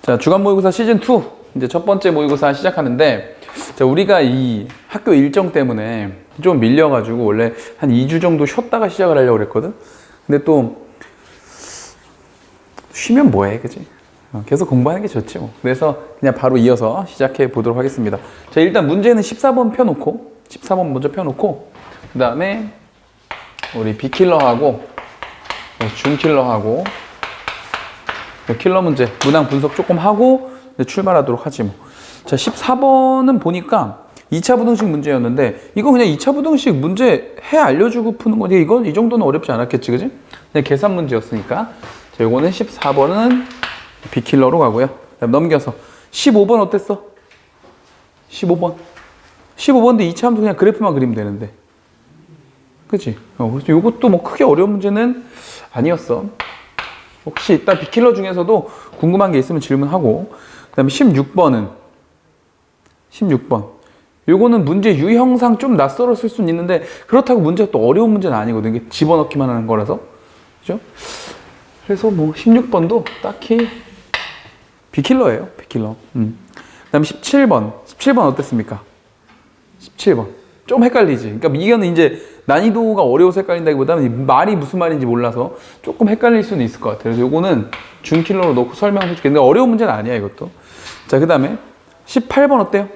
자, 주간 모의고사 시즌2 이제 첫 번째 모의고사 시작하는데, 자, 우리가 이 학교 일정 때문에 좀 밀려가지고 원래 한 2주 정도 쉬었다가 시작을 하려고 그랬거든. 근데 또 쉬면 뭐해, 그치? 계속 공부하는 게 좋지 뭐. 그래서 그냥 바로 이어서 시작해 보도록 하겠습니다. 자, 일단 문제는 14번 펴놓고, 14번 먼저 펴놓고, 그 다음에 우리 B킬러하고 준킬러하고 킬러 문제 문항 분석 조금 하고 출발하도록 하지 뭐. 자, 14번은 보니까 2차 부등식 문제였는데, 이거 그냥 2차 부등식 문제 해 알려주고 푸는 거지. 이건 이 정도는 어렵지 않았겠지, 그지? 그냥 계산 문제였으니까. 자, 요거는 14번은 B킬러로 가고요. 넘겨서 15번 어땠어? 15번 15번도 2차 함수 그냥 그래프만 그리면 되는데, 그치? 그래서 요것도 뭐 크게 어려운 문제는 아니었어. 혹시 이따 B킬러 중에서도 궁금한 게 있으면 질문하고. 그 다음에 16번은 16번 요거는 문제 유형상 좀 낯설어 쓸 수는 있는데, 그렇다고 문제가 또 어려운 문제는 아니거든. 이게 집어넣기만 하는 거라서, 그죠? 그래서 뭐 16번도 딱히 B킬러예요. B킬러. 그 다음에 17번 어땠습니까? 17번 좀 헷갈리지. 그러니까 이거는 이제 난이도가 어려워서 헷갈린다기보다는 말이 무슨 말인지 몰라서 조금 헷갈릴 수는 있을 것 같아요. 그래서 요거는 준킬러로 넣고 설명해 줄게. 근데 어려운 문제는 아니야, 이것도. 자, 그 다음에 18번 어때요?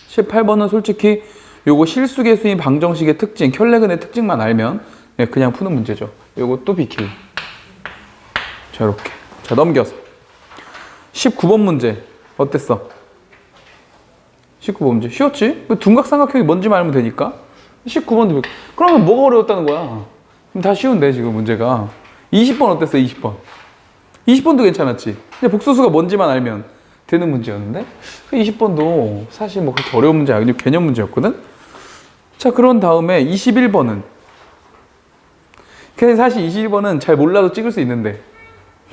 18번은 솔직히 요거 실수계수인 방정식의 특징, 켤레근의 특징만 알면 그냥 푸는 문제죠. 요것도 B킬러. 자, 이렇게. 자, 넘겨서 19번 문제 어땠어? 19번 문제 쉬웠지? 둔각삼각형이 뭔지 알면 되니까. 19번도 그러면 뭐가 어려웠다는 거야? 그럼 다 쉬운데 지금 문제가. 20번 어땠어? 20번도 괜찮았지? 근데 복소수가 뭔지만 알면 되는 문제였는데, 20번도 사실 뭐 그렇게 어려운 문제 아니고 개념 문제였거든. 자, 그런 다음에 21번은 근데 사실 21번은 잘 몰라도 찍을 수 있는데,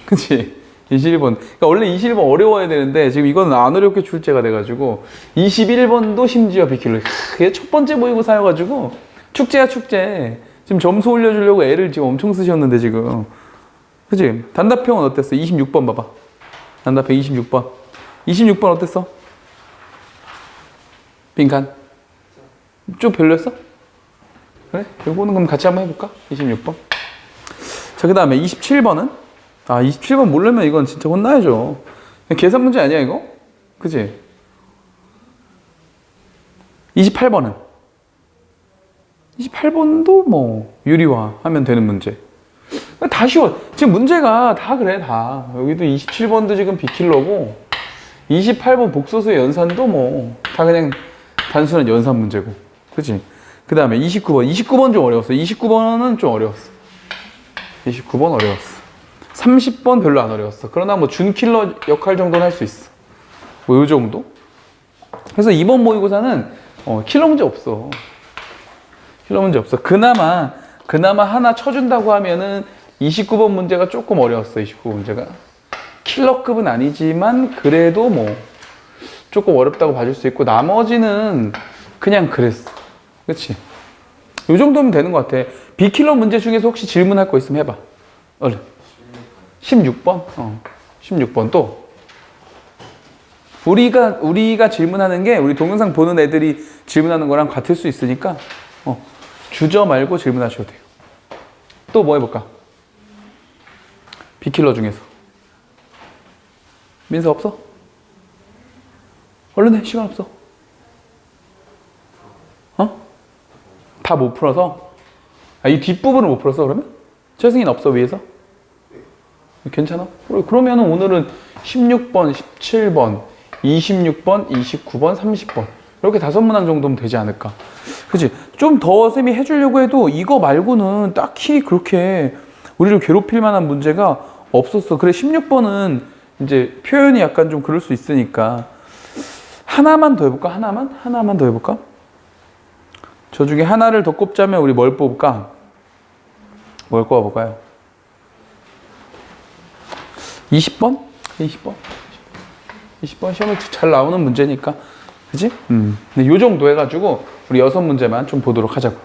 그치? 21번. 그러니까 원래 21번 어려워야 되는데 지금 이거는 안 어렵게 출제가 돼가지고 21번도 심지어 B킬러. 그게 첫 번째 모의고사여가지고 축제야, 축제. 지금 점수 올려주려고 애를 지금 엄청 쓰셨는데 지금. 그치? 단답형은 어땠어? 26번 봐봐. 단답형 26번. 26번 어땠어? 빈칸. 좀 별로였어? 그래? 요거는 그럼 같이 한번 해볼까? 26번. 자, 그 다음에 27번은? 아, 27번 모르면 이건 진짜 혼나야죠. 계산 문제 아니야, 이거? 그치? 28번은? 28번도 뭐 유리화 하면 되는 문제. 다 쉬워. 지금 문제가 다 그래, 다. 여기도 27번도 지금 B킬러고, 28번 복소수의 연산도 뭐 다 그냥 단순한 연산 문제고. 그치? 그 다음에 29번 좀 어려웠어. 29번은 좀 어려웠어. 29번 어려웠어. 30번 별로 안 어려웠어. 그러나 뭐 준킬러 역할 정도는 할 수 있어. 뭐 요 정도? 그래서 이번 모의고사는 킬러 문제 없어. 킬러 문제 없어. 그나마 하나 쳐준다고 하면은 29번 문제가 조금 어려웠어. 29번 문제가 킬러급은 아니지만 그래도 뭐 조금 어렵다고 봐줄 수 있고, 나머지는 그냥 그랬어. 그치? 요 정도면 되는 것 같아. B킬러 문제 중에서 혹시 질문할 거 있으면 해봐. 얼른. 16번? 16번 또. 우리가 질문하는 게 우리 동영상 보는 애들이 질문하는 거랑 같을 수 있으니까, 주저 말고 질문하셔도 돼요. 또 뭐 해볼까? B킬러 중에서. 민서 없어? 얼른 해. 시간 없어. 다 못 풀어서? 아, 이 뒷부분을 못 풀었어, 그러면? 최승인 없어, 위에서? 괜찮아? 그러면 오늘은 16번, 17번, 26번, 29번, 30번 이렇게 5문항 정도면 되지 않을까. 그치? 좀 더 쌤이 해주려고 해도 이거 말고는 딱히 그렇게 우리를 괴롭힐 만한 문제가 없었어. 그래, 16번은 이제 표현이 약간 좀 그럴 수 있으니까 하나만 더 해볼까? 하나만 더 해볼까? 저 중에 하나를 더 꼽자면 우리 뭘 뽑을까? 뭘 꼽아볼까요? 20번? 20번 시험에 잘 나오는 문제니까. 그치? 근데 요 정도 해가지고 우리 6문제만 좀 보도록 하자고.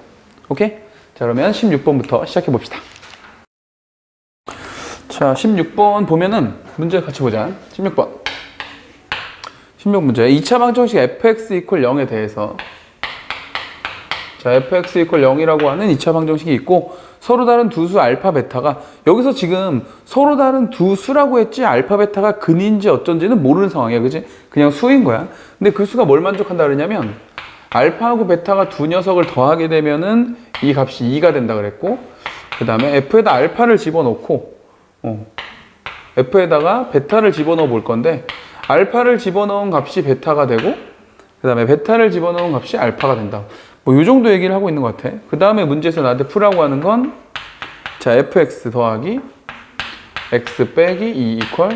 오케이? 자, 그러면 16번부터 시작해 봅시다. 자, 16번 보면은 문제 같이 보자. 16번. 16문제. 2차 방정식 fx 이퀄 0에 대해서 자, fx 이퀄 0이라고 하는 2차 방정식이 있고 서로 다른 두 수 알파 베타가 여기서 지금 서로 다른 두 수라고 했지 알파 베타가 근인지 어쩐지는 모르는 상황이야. 그지? 그냥 수인 거야. 근데 그 수가 뭘 만족한다 그러냐면 알파하고 베타가 두 녀석을 더하게 되면은 이 값이 2가 된다 그랬고 그 다음에 f에다 알파를 집어넣고 f에다가 베타를 집어넣어 볼 건데 알파를 집어넣은 값이 베타가 되고 그 다음에 베타를 집어넣은 값이 알파가 된다. 뭐 이 정도 얘기를 하고 있는 것 같아. 그 다음에 문제에서 나한테 풀라고 하는 건 자 fx 더하기 x 빼기 2 이퀄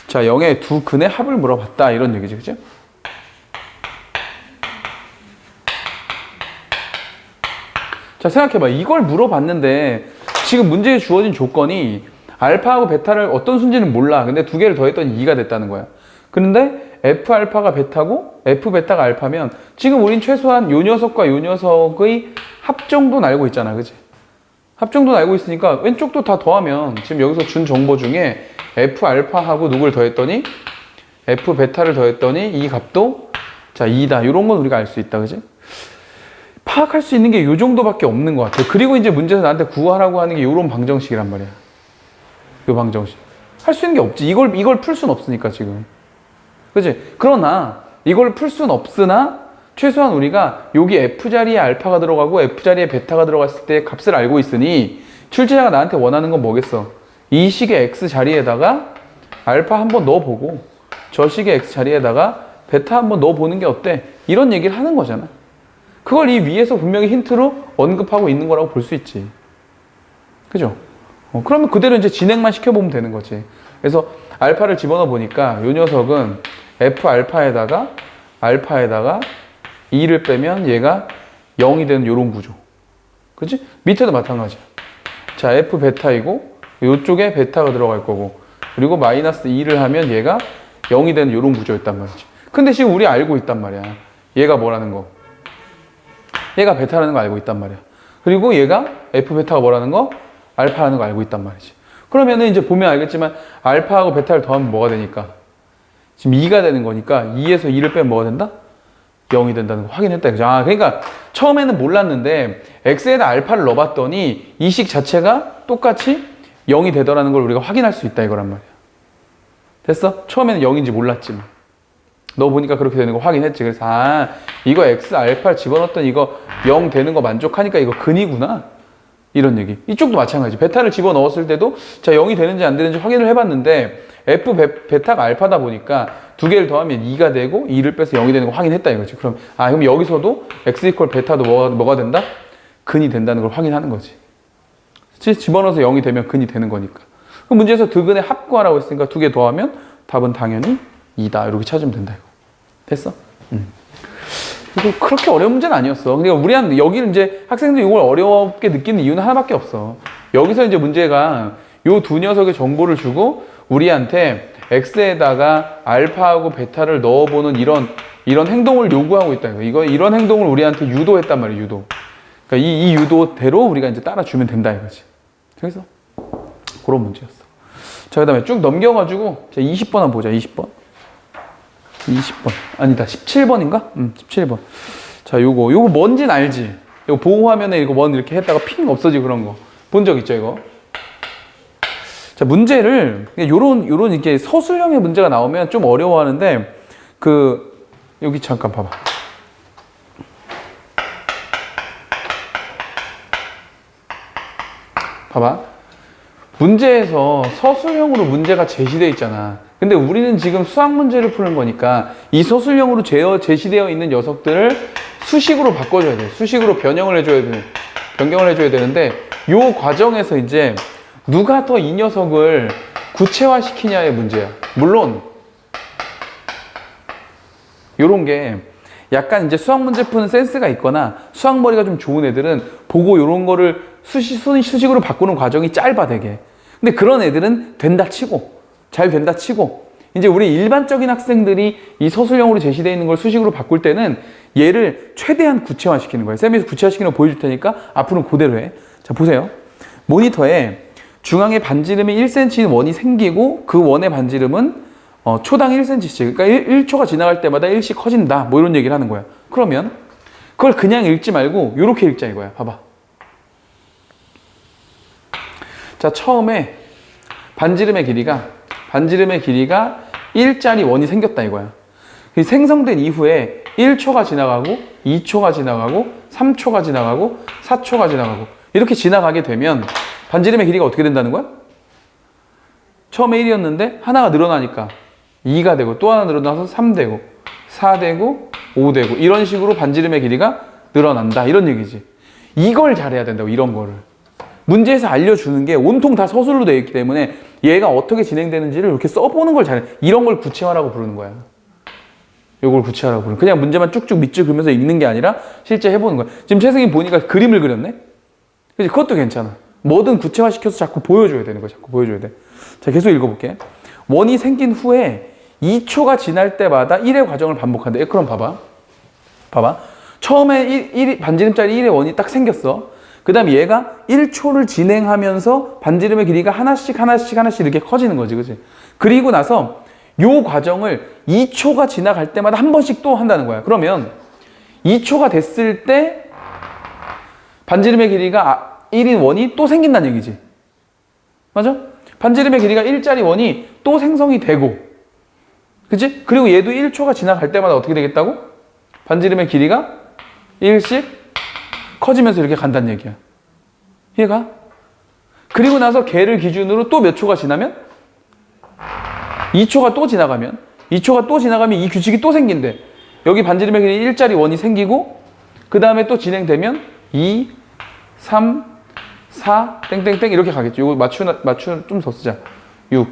자 0의 두 근의 합을 물어봤다 이런 얘기지. 그죠? 자 생각해봐. 이걸 물어봤는데 지금 문제에 주어진 조건이 알파하고 베타를 어떤 수인지는 몰라. 근데 두 개를 더했더니 2가 됐다는 거야. 그런데 f 알파가 베타고 f 베타가 알파면 지금 우린 최소한 요 녀석과 요 녀석의 합 정도는 알고 있잖아. 그치? 합 정도는 알고 있으니까 왼쪽도 다 더하면 지금 여기서 준 정보 중에 f 알파하고 누굴 더했더니 f 베타를 더했더니 이 값도 자 2다. 이런 건 우리가 알 수 있다. 그치? 파악할 수 있는 게 요 정도밖에 없는 것 같아. 그리고 이제 문제에서 나한테 구하라고 하는 게 요런 방정식이란 말이야. 요 방정식. 할 수 있는 게 없지. 이걸 풀 수는 없으니까 지금. 그치? 그러나 이걸 풀 수는 없으나 최소한 우리가 여기 F자리에 알파가 들어가고 F자리에 베타가 들어갔을 때 값을 알고 있으니 출제자가 나한테 원하는 건 뭐겠어? 이 식의 X자리에다가 알파 한번 넣어보고 저 식의 X자리에다가 베타 한번 넣어보는 게 어때? 이런 얘기를 하는 거잖아. 그걸 이 위에서 분명히 힌트로 언급하고 있는 거라고 볼 수 있지. 그죠? 그러면 그대로 이제 진행만 시켜보면 되는 거지. 그래서 알파를 집어넣어 보니까 이 녀석은 F 알파에다가 2를 빼면 얘가 0이 되는 이런 구조. 그치? 밑에도 마찬가지야. 자, F 베타이고 이쪽에 베타가 들어갈 거고 그리고 마이너스 2를 하면 얘가 0이 되는 이런 구조였단 말이지. 근데 지금 우리 알고 있단 말이야. 얘가 뭐라는 거. 얘가 베타라는 거 알고 있단 말이야. 그리고 얘가 F 베타가 뭐라는 거? 알파라는 거 알고 있단 말이지. 그러면은 이제 보면 알겠지만 알파하고 베타를 더하면 뭐가 되니까? 지금 2가 되는 거니까 2에서 2를 빼면 뭐가 된다? 0이 된다는 거 확인했다. 그죠? 아, 그러니까 처음에는 몰랐는데 x에다 알파를 넣어봤더니 이 식 자체가 똑같이 0이 되더라는 걸 우리가 확인할 수 있다 이거란 말이야. 됐어? 처음에는 0인지 몰랐지만 넣어보니까 그렇게 되는 거 확인했지. 그래서 아, 이거 x 알파를 집어넣었더니 이거 0 되는 거 만족하니까 이거 근이구나. 이런 얘기. 이쪽도 마찬가지. 베타를 집어넣었을 때도 자 0이 되는지 안 되는지 확인을 해봤는데 F 베타가 알파다 보니까 두 개를 더하면 2가 되고 2를 빼서 0이 되는 거 확인했다 이거지. 그럼 그럼 여기서도 x 이퀄 베타도 뭐가 된다? 근이 된다는 걸 확인하는 거지. 그치? 집어넣어서 0이 되면 근이 되는 거니까. 그럼 문제에서 두 근의 합 구하라고 했으니까 두 개 더하면 답은 당연히 2다. 이렇게 찾으면 된다 이거. 됐어? 이거 그렇게 어려운 문제는 아니었어. 그러니까 우리한테 여기는 이제 학생들이 이걸 어렵게 느끼는 이유는 하나밖에 없어. 여기서 이제 문제가 요 두 녀석의 정보를 주고 우리한테 x에다가 알파하고 베타를 넣어보는 이런 행동을 요구하고 있다. 이런 행동을 우리한테 유도했단 말이야. 유도. 그러니까 이 유도대로 우리가 이제 따라주면 된다 이거지. 그래서 그런 문제였어. 자, 그다음에 쭉 넘겨가지고 20번 한번 보자. 20번. 아니다. 17번인가? 17번. 자, 요거 뭔지는 알지? 이거 보호화면에 이거 뭔 이렇게 했다가 핑 없어지고 그런 거. 본 적 있죠, 이거? 자, 문제를 요런 이렇게 서술형의 문제가 나오면 좀 어려워하는데 여기 잠깐 봐봐. 봐봐. 문제에서 서술형으로 문제가 제시되어 있잖아. 근데 우리는 지금 수학 문제를 푸는 거니까 이 서술형으로 제시되어 있는 녀석들을 수식으로 바꿔줘야 돼. 수식으로 변경을 해줘야 되는데 이 과정에서 이제 누가 더 이 녀석을 구체화시키냐의 문제야. 물론 요런 게 약간 이제 수학 문제 푸는 센스가 있거나 수학머리가 좀 좋은 애들은 보고 요런 거를 수식으로 바꾸는 과정이 짧아 되게. 근데 그런 애들은 잘 된다 치고 이제 우리 일반적인 학생들이 이 서술형으로 제시되어 있는 걸 수식으로 바꿀 때는 얘를 최대한 구체화시키는 거예요. 쌤이 구체화시키는 거 보여줄 테니까 앞으로는 그대로 해. 자, 보세요. 모니터에 중앙에 반지름이 1cm인 원이 생기고 그 원의 반지름은 초당 1cm씩, 그러니까 1초가 지나갈 때마다 1씩 커진다, 뭐 이런 얘기를 하는 거야. 그러면 그걸 그냥 읽지 말고 이렇게 읽자 이거야. 봐봐. 자, 처음에 반지름의 길이가 1짜리 원이 생겼다 이거야. 생성된 이후에 1초가 지나가고 2초가 지나가고 3초가 지나가고 4초가 지나가고 이렇게 지나가게 되면 반지름의 길이가 어떻게 된다는 거야? 처음에 1이었는데 하나가 늘어나니까 2가 되고 또 하나 늘어나서 3 되고 4 되고 5 되고 이런 식으로 반지름의 길이가 늘어난다 이런 얘기지. 이걸 잘해야 된다고. 이런 거를 문제에서 알려주는 게 온통 다 서술로 되어 있기 때문에 얘가 어떻게 진행되는지를 이렇게 써보는 걸 잘해. 이런 걸 구체화라고 부르는 거야. 요걸 구체화라고 부르는. 그냥 문제만 쭉쭉 밑줄 그으면서 읽는 게 아니라 실제 해보는 거야. 지금 최승희 보니까 그림을 그렸네? 그치? 그것도 괜찮아. 뭐든 구체화시켜서 자꾸 보여줘야 되는 거야. 자꾸 보여줘야 돼. 자, 계속 읽어볼게. 원이 생긴 후에 2초가 지날 때마다 1의 과정을 반복한다. 그럼 봐봐. 처음에 반지름짜리 1의 원이 딱 생겼어. 그 다음에 얘가 1초를 진행하면서 반지름의 길이가 하나씩 이렇게 커지는 거지. 그치? 그리고 나서 요 과정을 2초가 지나갈 때마다 한 번씩 또 한다는 거야. 그러면 2초가 됐을 때 반지름의 길이가 1인 원이 또 생긴다는 얘기지. 맞아? 반지름의 길이가 1짜리 원이 또 생성이 되고, 그치? 그리고 얘도 1초가 지나갈 때마다 어떻게 되겠다고? 반지름의 길이가 1씩 커지면서 이렇게 간다는 얘기야. 이해가? 그리고 나서 걔를 기준으로 또 몇 초가 지나면? 2초가 또 지나가면 이 규칙이 또 생긴대. 여기 반지름의 길이 1짜리 원이 생기고 그 다음에 또 진행되면 2, 3, 4, 땡땡땡 이렇게 가겠죠. 이거 맞추 좀 더 쓰자. 6,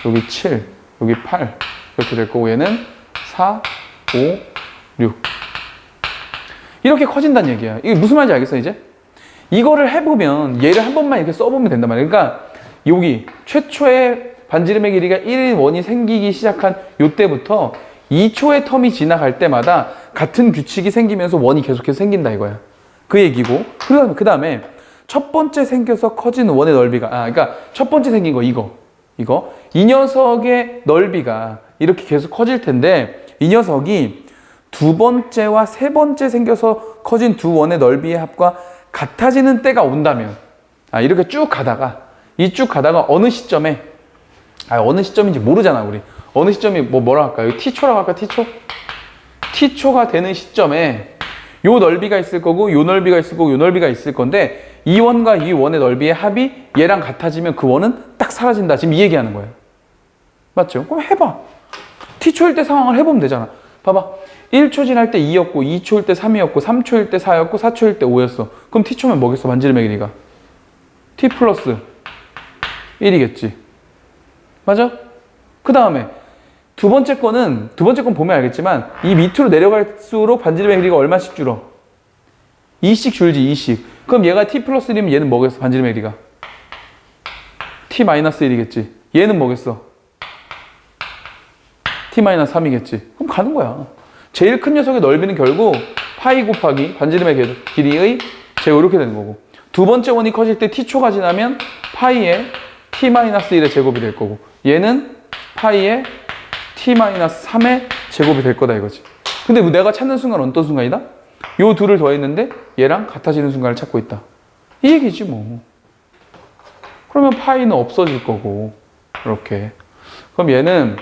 여기 7, 여기 8 이렇게 될 거고 얘는 4, 5, 6 이렇게 커진다는 얘기야. 이게 무슨 말인지 알겠어 이제? 이거를 해보면 얘를 한 번만 이렇게 써보면 된단 말이야. 그러니까 여기 최초의 반지름의 길이가 1인 원이 생기기 시작한 요때부터 2초의 텀이 지나갈 때마다 같은 규칙이 생기면서 원이 계속해서 생긴다 이거야. 그 얘기고, 그 다음에 첫 번째 생겨서 커진 원의 넓이가, 그러니까 첫 번째 생긴 거 이거 이 녀석의 넓이가 이렇게 계속 커질 텐데 이 녀석이 두 번째와 세 번째 생겨서 커진 두 원의 넓이의 합과 같아지는 때가 온다면, 이렇게 쭉 가다가 어느 시점에, 어느 시점인지 모르잖아 우리. 어느 시점이 뭐라 할까? 여기 t초라고 할까? t초가 되는 시점에 요 넓이가 있을 거고 요 넓이가 있을 거고 요 넓이가 있을 건데 이 원과 이 원의 넓이의 합이 얘랑 같아지면 그 원은 딱 사라진다. 지금 이 얘기하는 거예요. 맞죠? 그럼 해봐. t초일 때 상황을 해보면 되잖아. 봐봐. 1초 지날 때 2였고 2초일 때 3이었고 3초일 때 4였고 4초일 때 5였어. 그럼 t초면 뭐겠어? 반지름의 길이가 t 플러스 1이겠지. 맞아? 그 다음에 두 번째 건 보면 알겠지만 이 밑으로 내려갈수록 반지름의 길이가 얼마씩 줄어? 2씩 줄지 2씩. 그럼 얘가 t 플러스 1이면 얘는 뭐겠어? 반지름의 길이가 t 마이너스 1이겠지. 얘는 뭐겠어? t 마이너스 3이겠지. 그럼 가는 거야. 제일 큰 녀석의 넓이는 결국 파이 곱하기 반지름의 길이의 제곱 이렇게 되는 거고, 두 번째 원이 커질 때 t초가 지나면 파이의 t-1의 제곱이 될 거고, 얘는 파이의 t-3의 제곱이 될 거다 이거지. 근데 내가 찾는 순간은 어떤 순간이다? 요 둘을 더했는데 얘랑 같아지는 순간을 찾고 있다. 이 얘기지 뭐. 그러면 파이는 없어질 거고 이렇게. 그럼 얘는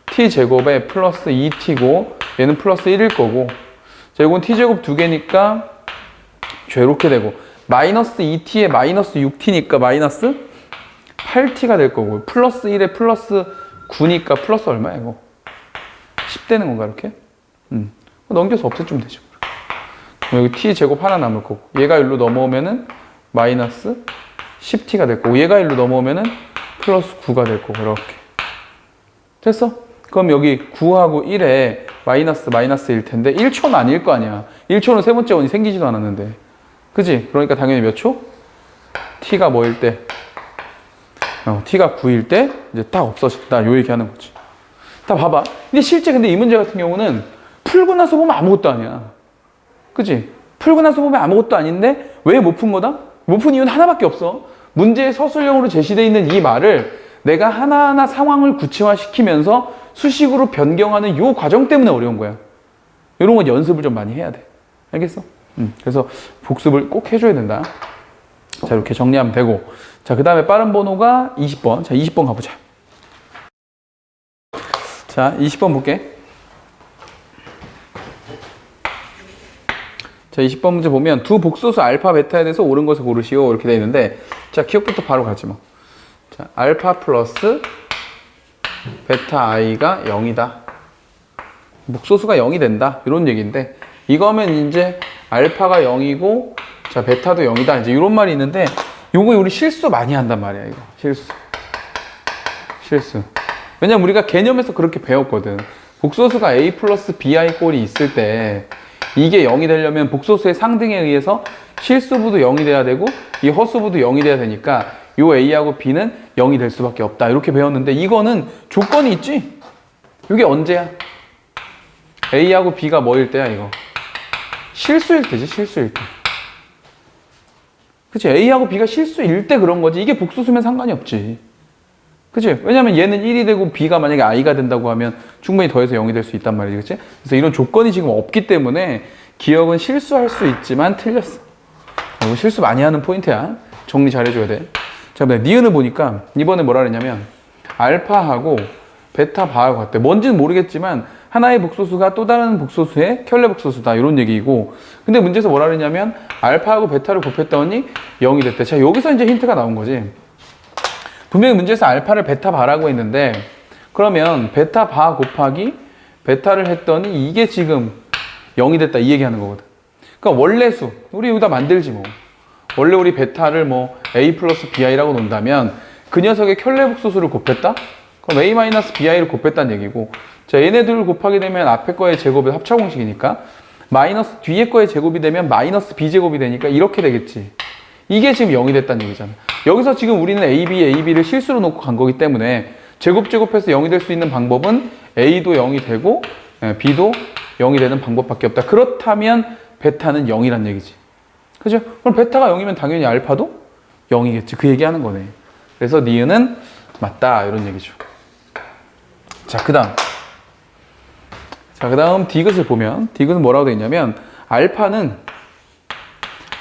t제곱에 플러스 2t고 얘는 플러스 1일 거고, 자, 이건 t제곱 두 개니까 이렇게 되고, 마이너스 2t에 마이너스 6t니까 마이너스 8t가 될 거고, 플러스 1에 플러스 9니까 플러스 얼마야 이거? 10 되는 건가 이렇게? 넘겨서 없애주면 되죠. 그럼 여기 t제곱 하나 남을 거고, 얘가 일로 넘어오면은 마이너스 10t가 될 거고, 얘가 일로 넘어오면은 플러스 9가 될 거고, 이렇게. 됐어? 그럼 여기 9하고 1에 마이너스일 텐데 1초는 아닐 거 아니야. 1초는 세 번째 원이 생기지도 않았는데. 그지? 그러니까 당연히 몇 초? t가 뭐일 때? t가 9일 때 이제 딱 없어진다. 요 얘기 하는 거지. 다 봐봐. 근데 실제 이 문제 같은 경우는 풀고 나서 보면 아무것도 아니야. 그지? 풀고 나서 보면 아무것도 아닌데 왜 못 푼 거다? 못 푼 이유는 하나밖에 없어. 문제의 서술형으로 제시되어 있는 이 말을 내가 하나하나 상황을 구체화시키면서 수식으로 변경하는 요 과정 때문에 어려운 거야. 이런 건 연습을 좀 많이 해야 돼. 알겠어? 그래서 복습을 꼭 해줘야 된다. 자, 이렇게 정리하면 되고. 자, 그 다음에 빠른 번호가 20번. 자, 20번 가보자. 자, 20번 볼게. 자, 20번 문제 보면 두 복소수 알파, 베타에 대해서 옳은 것을 고르시오. 이렇게 되어 있는데, 자, 기억부터 바로 가지 뭐. 자, 알파 플러스 베타 i가 0이다. 복소수가 0이 된다. 이런 얘기인데, 이거면 이제 알파가 0이고, 자, 베타도 0이다. 이제 이런 말이 있는데, 요거 우리 실수 많이 한단 말이야, 이거. 실수. 왜냐면 우리가 개념에서 그렇게 배웠거든. 복소수가 a 플러스 bi 꼴이 있을 때, 이게 0이 되려면 복소수의 상등에 의해서 실수부도 0이 돼야 되고, 이 허수부도 0이 돼야 되니까, 요 a하고 b는 0이 될 수밖에 없다. 이렇게 배웠는데, 이거는 조건이 있지? 이게 언제야? a하고 b가 뭐일 때야, 이거? 실수일 때지, 실수일 때. 그치? A하고 B가 실수일 때 그런 거지. 이게 복소수면 상관이 없지. 그치? 왜냐면 얘는 1이 되고 B가 만약에 I가 된다고 하면 충분히 더해서 0이 될 수 있단 말이지. 그치? 그래서 이런 조건이 지금 없기 때문에 기억은 실수할 수 있지만 틀렸어. 이거 실수 많이 하는 포인트야. 정리 잘 해줘야 돼. 자, 니은을 보니까 이번에 뭐라 그랬냐면 알파하고 베타 바하고 같대. 뭔지는 모르겠지만 하나의 복소수가 또 다른 복소수의 켤레 복소수다. 이런 얘기이고. 근데 문제에서 뭐라 그랬냐면 알파하고 베타를 곱했더니 0이 됐대. 자, 여기서 이제 힌트가 나온 거지. 분명히 문제에서 알파를 베타 바라고 했는데 그러면 베타 바 곱하기 베타를 했더니 이게 지금 0이 됐다. 이 얘기하는 거거든. 그러니까 원래 수. 우리 여기다 만들지 뭐. 원래 우리 베타를 뭐 a 플러스 bi라고 놓는다면 그 녀석의 켤레 복소수를 곱했다? 그럼 a 마이너스 bi를 곱했다는 얘기고. 자, 얘네들을 곱하게 되면 앞에 거의 제곱의 합차 공식이니까 마이너스 뒤에 거의 제곱이 되면 마이너스 b제곱이 되니까 이렇게 되겠지. 이게 지금 0이 됐다는 얘기잖아. 여기서 지금 우리는 AB를 실수로 놓고 간 거기 때문에 제곱해서 0이 될 수 있는 방법은 A도 0이 되고 B도 0이 되는 방법밖에 없다. 그렇다면 베타는 0이란 얘기지. 그죠? 그럼 베타가 0이면 당연히 알파도 0이겠지. 그 얘기하는 거네. 그래서 니은은 맞다. 이런 얘기죠. 자, 그 다음 디귿을 보면 디귿은 뭐라고 되어 있냐면 알파는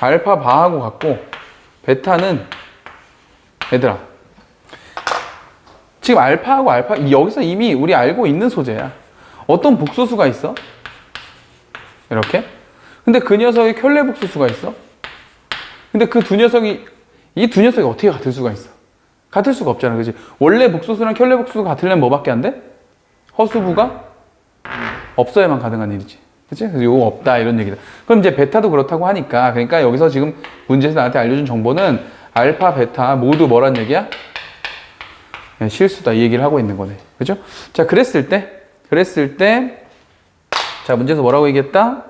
알파 바하고 같고 베타는 얘들아 지금 알파하고 알파 여기서 이미 우리 알고 있는 소재야. 어떤 복소수가 있어? 이렇게. 근데 그 녀석이 켤레 복소수가 있어. 근데 그 두 녀석이 이 두 녀석이 어떻게 같을 수가 있어? 같을 수가 없잖아. 그치? 원래 복소수랑 켤레 복소수가 같으려면 뭐밖에 안 돼? 허수부가 없어야만 가능한 일이지. 그치? 그래서 이거 없다 이런 얘기다. 그럼 이제 베타도 그렇다고 하니까 그러니까 여기서 지금 문제에서 나한테 알려준 정보는 알파, 베타 모두 뭐란 얘기야? 네, 실수다 이 얘기를 하고 있는 거네. 그죠? 자, 그랬을 때 자, 문제에서 뭐라고 얘기했다?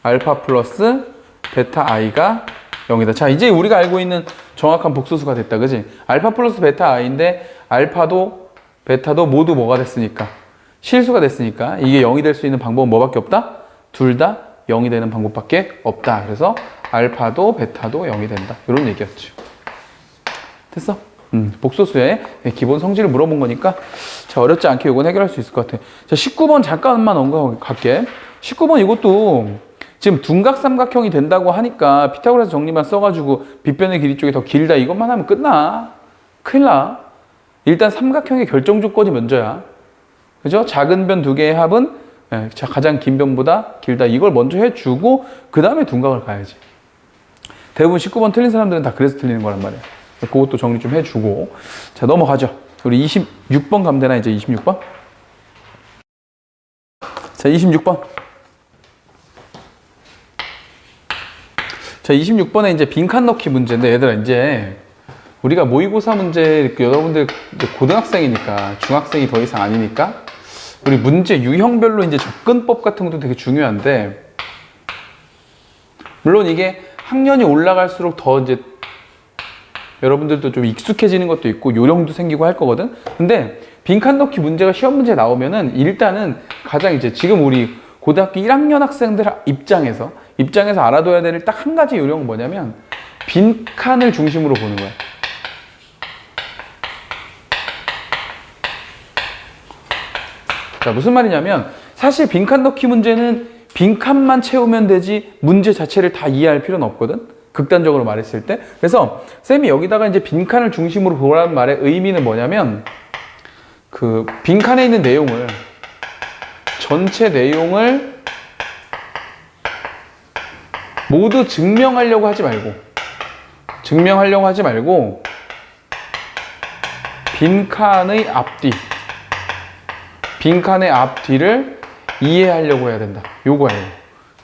알파 플러스 베타 i가 0이다. 자, 이제 우리가 알고 있는 정확한 복소수가 됐다. 그지? 알파 플러스 베타 i인데 알파도 베타도 모두 뭐가 됐으니까 실수가 됐으니까 이게 0이 될 수 있는 방법은 뭐밖에 없다? 둘 다 0이 되는 방법밖에 없다. 그래서 알파도 베타도 0이 된다. 이런 얘기였죠. 됐어? 복소수의 기본 성질을 물어본 거니까 자, 어렵지 않게 이건 해결할 수 있을 것 같아. 자, 19번 잠깐만 갈게. 19번 이것도 지금 둔각 삼각형이 된다고 하니까 피타고라스 정리만 써가지고 빗변의 길이 쪽이 더 길다 이것만 하면 끝나. 큰일 나. 일단 삼각형의 결정 조건이 먼저야. 그죠? 작은 변 두 개의 합은 가장 긴 변보다 길다. 이걸 먼저 해주고 그 다음에 둔각을 가야지. 대부분 19번 틀린 사람들은 다 그래서 틀리는 거란 말이야. 그것도 정리 좀 해주고. 자, 넘어가죠. 우리 26번 가면 되나 이제 26번? 자, 26번. 자, 26번에 이제 빈칸 넣기 문제인데 얘들아 이제 우리가 모의고사 문제 여러분들 이제 고등학생이니까 중학생이 더 이상 아니니까 우리 문제 유형별로 이제 접근법 같은 것도 되게 중요한데 물론 이게 학년이 올라갈수록 더 이제 여러분들도 좀 익숙해지는 것도 있고 요령도 생기고 할 거거든. 근데 빈칸 넣기 문제가 시험 문제 나오면은 일단은 가장 이제 지금 우리 고등학교 1학년 학생들 입장에서 알아둬야 될 딱 한 가지 요령은 뭐냐면 빈칸을 중심으로 보는 거야. 자, 무슨 말이냐면 사실 빈칸 넣기 문제는 빈칸만 채우면 되지 문제 자체를 다 이해할 필요는 없거든. 극단적으로 말했을 때. 그래서 쌤이 여기다가 이제 빈칸을 중심으로 보라는 말의 의미는 뭐냐면 그 빈칸에 있는 내용을 전체 내용을 모두 증명하려고 하지 말고 빈칸의 앞뒤를 이해하려고 해야 된다. 요거예요.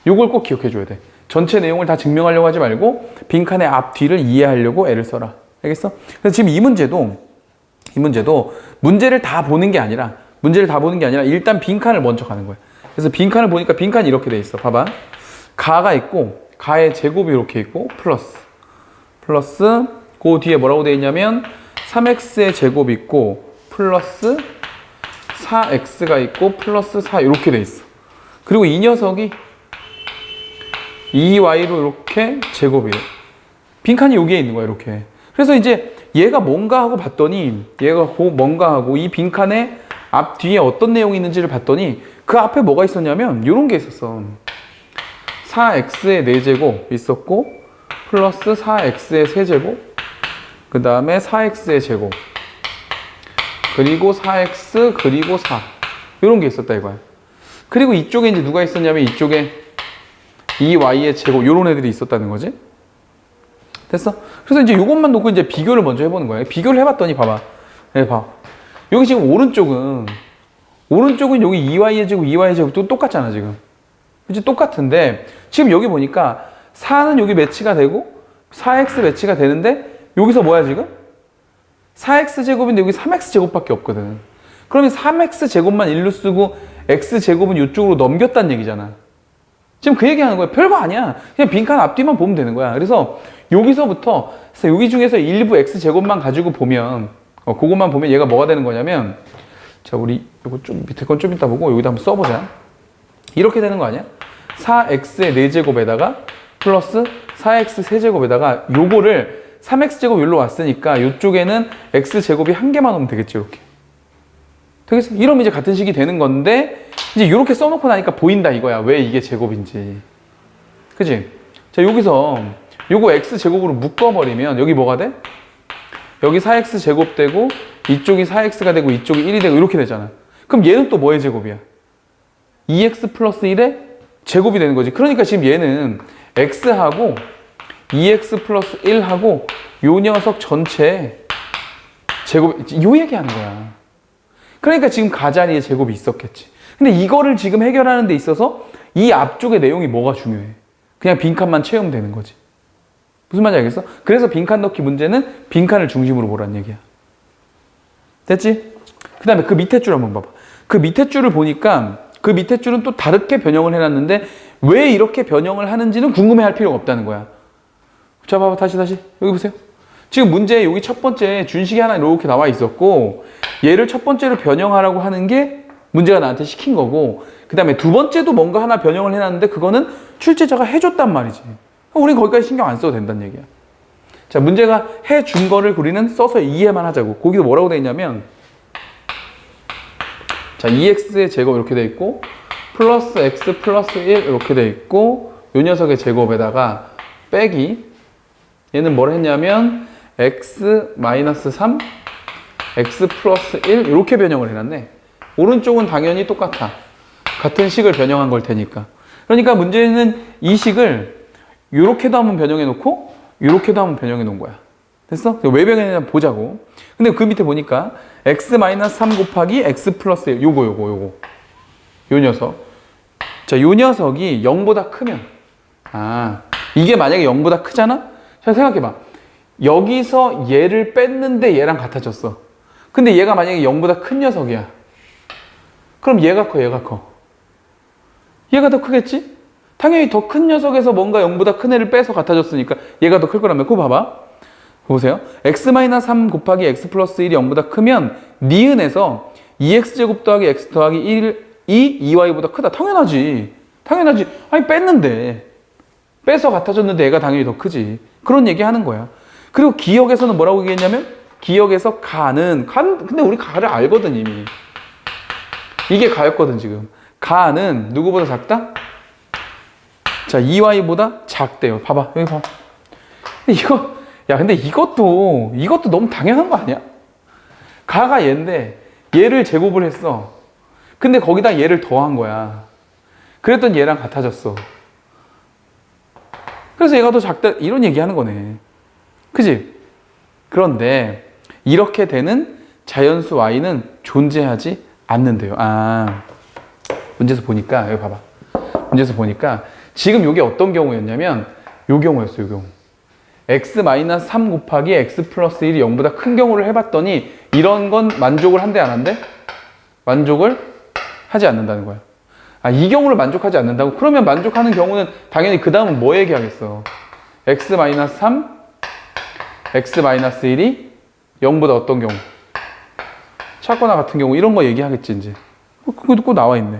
요걸 꼭 기억해 줘야 돼. 전체 내용을 다 증명하려고 하지 말고 빈칸의 앞뒤를 이해하려고 애를 써라. 알겠어? 그래서 지금 이 문제도 문제를 다 보는 게 아니라 일단 빈칸을 먼저 가는 거야. 그래서 빈칸을 보니까 빈칸이 이렇게 돼 있어. 봐봐. 가가 있고 가의 제곱이 이렇게 있고 플러스 그 뒤에 뭐라고 돼 있냐면 3x의 제곱 있고 플러스 4x가 있고 플러스 4 이렇게 돼 있어. 그리고 이 녀석이 2y로 이렇게 제곱이에요. 빈칸이 여기에 있는 거야, 이렇게. 그래서 이제 얘가 뭔가 하고 봤더니 이 빈칸의 앞 뒤에 어떤 내용이 있는지를 봤더니 그 앞에 뭐가 있었냐면 이런 게 있었어. 4x의 4제곱 있었고 플러스 4x의 세제곱 그 다음에 4x의 제곱 그리고 4x 그리고 4 이런 게 있었다 이거야. 그리고 이쪽에 이제 누가 있었냐면 이쪽에 2y의 제곱 이런 애들이 있었다는 거지. 됐어? 그래서 이제 이것만 놓고 이제 비교를 먼저 해보는 거야. 비교를 해봤더니 봐봐. 네, 봐. 여기 지금 오른쪽은 여기 2y의 제곱, 2y의 제곱도 똑같잖아 지금. 그치? 똑같은데 지금 여기 보니까 4는 여기 매치가 되고 4x 매치가 되는데 여기서 뭐야 지금? 4x 제곱인데 여기 3x 제곱밖에 없거든. 그러면 3x 제곱만 일로 쓰고 x 제곱은 이쪽으로 넘겼다는 얘기잖아. 지금 그 얘기하는 거야. 별거 아니야. 그냥 빈칸 앞뒤만 보면 되는 거야. 그래서 여기서부터 여기 중에서 일부 x 제곱만 가지고 보면 그것만 보면 얘가 뭐가 되는 거냐면 자 우리 이거 좀 밑에 건 좀 이따 보고 여기다 한번 써보자. 이렇게 되는 거 아니야? 4x의 4제곱에다가 플러스 4x 세제곱에다가 요거를 3x제곱 여기로 왔으니까 이쪽에는 x제곱이 한 개만 오면 되겠지 이렇게. 되겠어? 이러면 이제 같은 식이 되는 건데 이제 이렇게 써놓고 나니까 보인다 이거야. 왜 이게 제곱인지. 그치? 자 여기서 요거 x제곱으로 묶어버리면 여기 뭐가 돼? 여기 4x제곱 되고 이쪽이 4x가 되고 이쪽이 1이 되고 이렇게 되잖아. 그럼 얘는 또 뭐의 제곱이야? 2x 플러스 1의 제곱이 되는 거지. 그러니까 지금 얘는 x하고 2x 플러스 1하고 요 녀석 전체 제곱, 요 얘기하는 거야. 그러니까 지금 가자리에 제곱이 있었겠지. 근데 이거를 지금 해결하는 데 있어서 이 앞쪽의 내용이 뭐가 중요해? 그냥 빈칸만 채우면 되는 거지. 무슨 말인지 알겠어? 그래서 빈칸 넣기 문제는 빈칸을 중심으로 보라는 얘기야. 됐지? 그 다음에 그 밑에 줄 한번 봐봐. 그 밑에 줄을 보니까 그 밑에 줄은 또 다르게 변형을 해놨는데 왜 이렇게 변형을 하는지는 궁금해할 필요가 없다는 거야. 자, 봐봐. 다시. 여기 보세요. 지금 문제 여기 첫 번째 준식이 하나 이렇게 나와 있었고 얘를 첫 번째로 변형하라고 하는 게 문제가 나한테 시킨 거고 그 다음에 두 번째도 뭔가 하나 변형을 해놨는데 그거는 출제자가 해줬단 말이지. 우린 거기까지 신경 안 써도 된다는 얘기야. 자, 문제가 해준 거를 우리는 써서 이해만 하자고. 거기도 뭐라고 돼 있냐면 자, 2x의 제곱 이렇게 돼 있고 플러스 x 플러스 1 이렇게 돼 있고 요 녀석의 제곱에다가 빼기 얘는 뭘 했냐면 x 마이너스 3 x 플러스 1 이렇게 변형을 해놨네. 오른쪽은 당연히 똑같아. 같은 식을 변형한 걸 테니까. 그러니까 문제는 이 식을 이렇게도 한번 변형해 놓고 이렇게도 한번 변형해 놓은 거야. 됐어? 왜 변형했냐 보자고. 근데 그 밑에 보니까 x 마이너스 3 곱하기 x 플러스 1 요거 요 녀석. 자, 요 녀석이 0보다 크면 이게 만약에 0보다 크잖아? 자, 생각해봐. 여기서 얘를 뺐는데 얘랑 같아졌어. 근데 얘가 만약에 0보다 큰 녀석이야. 그럼 얘가 커, 얘가 커. 얘가 더 크겠지? 당연히 더 큰 녀석에서 뭔가 0보다 큰 애를 빼서 같아졌으니까 얘가 더 클 거라면 그거 봐봐. 보세요. x-3 곱하기 x 플러스 1이 0보다 크면 니은에서 2x제곱 더하기 x 더하기 1이 2y보다 크다. 당연하지. 아니 뺐는데. 빼서 같아졌는데 얘가 당연히 더 크지. 그런 얘기 하는 거야. 그리고 기역에서는 뭐라고 얘기했냐면 기역에서 근데 우리 가를 알거든 이미. 이게 가였거든 지금. 가는 누구보다 작다? 자, 2y보다 작대요. 봐봐, 여기 봐봐. 근데 이것도 너무 당연한 거 아니야? 가가 얘인데 얘를 제곱을 했어. 근데 거기다 얘를 더한 거야. 그랬더니 얘랑 같아졌어. 그래서 얘가 더 작다 이런 얘기 하는 거네. 그지? 그런데 이렇게 되는 자연수 y는 존재하지 않는데요. 문제에서 보니까 여기 봐봐. 문제에서 보니까 지금 이게 어떤 경우였냐면 요 경우였어요. 요 경우. x-3 곱하기 x 플러스 1이 0보다 큰 경우를 해봤더니 이런 건 만족을 한대 안 한대? 만족을 하지 않는다는 거야. 이 경우를 만족하지 않는다고? 그러면 만족하는 경우는 당연히 그 다음은 뭐 얘기하겠어? x-3, x-1이 0보다 어떤 경우? 작거나 같은 경우 이런 거 얘기하겠지 이제. 그것도 꼭 나와 있네.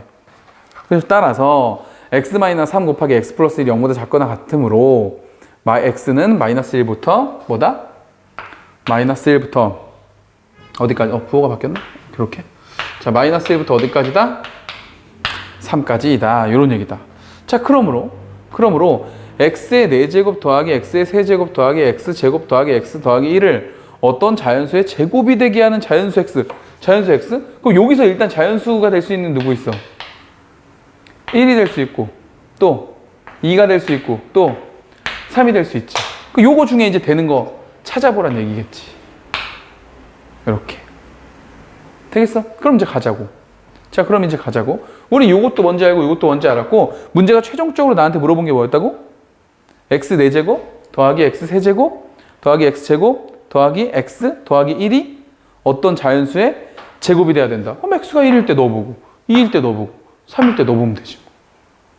그래서 따라서 x-3 곱하기 x 플러스 1이 0보다 작거나 같으므로 x는 마이너스 1부터 뭐다? 마이너스 1부터 어디까지? 부호가 바뀌었나? 그렇게. 자, 마이너스 1부터 어디까지다? 3까지이다. 이런 얘기다. 자, 그러므로 x의 4제곱 더하기 x의 3제곱 더하기 x제곱 더하기 x 더하기 1을 어떤 자연수의 제곱이 되게 하는 자연수 x. 자연수 x? 그럼 여기서 일단 자연수가 될 수 있는 누구 있어? 1이 될 수 있고 또 2가 될 수 있고 또 3이 될 수 있지. 요거 중에 이제 되는 거 찾아보란 얘기겠지. 이렇게. 되겠어? 그럼 이제 가자고. 자, 그럼 이제 가자고. 우리 요것도 뭔지 알고 요것도 뭔지 알았고 문제가 최종적으로 나한테 물어본 게 뭐였다고? x 4제곱 더하기 x 3제곱 더하기 x제곱 더하기 x 더하기 1이 어떤 자연수의 제곱이 돼야 된다. 그럼 x가 1일 때 넣어보고 2일 때 넣어보고 3일 때 넣어보면 되지.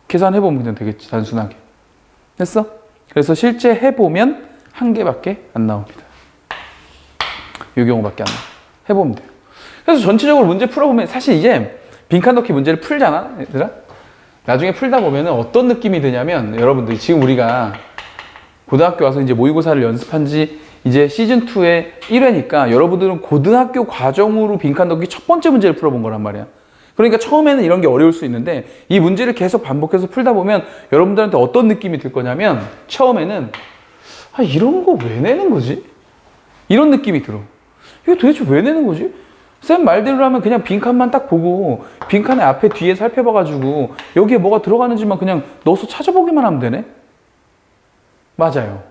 계산해보면 그냥 되겠지. 단순하게. 됐어? 그래서 실제 해보면 한 개밖에 안 나옵니다. 이 경우밖에 안 나와. 해보면 돼요. 그래서 전체적으로 문제 풀어보면 사실 이제 빈칸 넣기 문제를 풀잖아, 얘들아? 나중에 풀다 보면 어떤 느낌이 드냐면 여러분들 지금 우리가 고등학교 와서 이제 모의고사를 연습한 지 이제 시즌2의 1회니까 여러분들은 고등학교 과정으로 빈칸 넣기 첫 번째 문제를 풀어본 거란 말이야. 그러니까 처음에는 이런 게 어려울 수 있는데 이 문제를 계속 반복해서 풀다 보면 여러분들한테 어떤 느낌이 들 거냐면 처음에는 이런 거 왜 내는 거지? 이런 느낌이 들어. 이거 도대체 왜 내는 거지? 쌤 말대로 하면 그냥 빈칸만 딱 보고 빈칸의 앞에 뒤에 살펴봐가지고 여기에 뭐가 들어가는지만 그냥 넣어서 찾아보기만 하면 되네? 맞아요.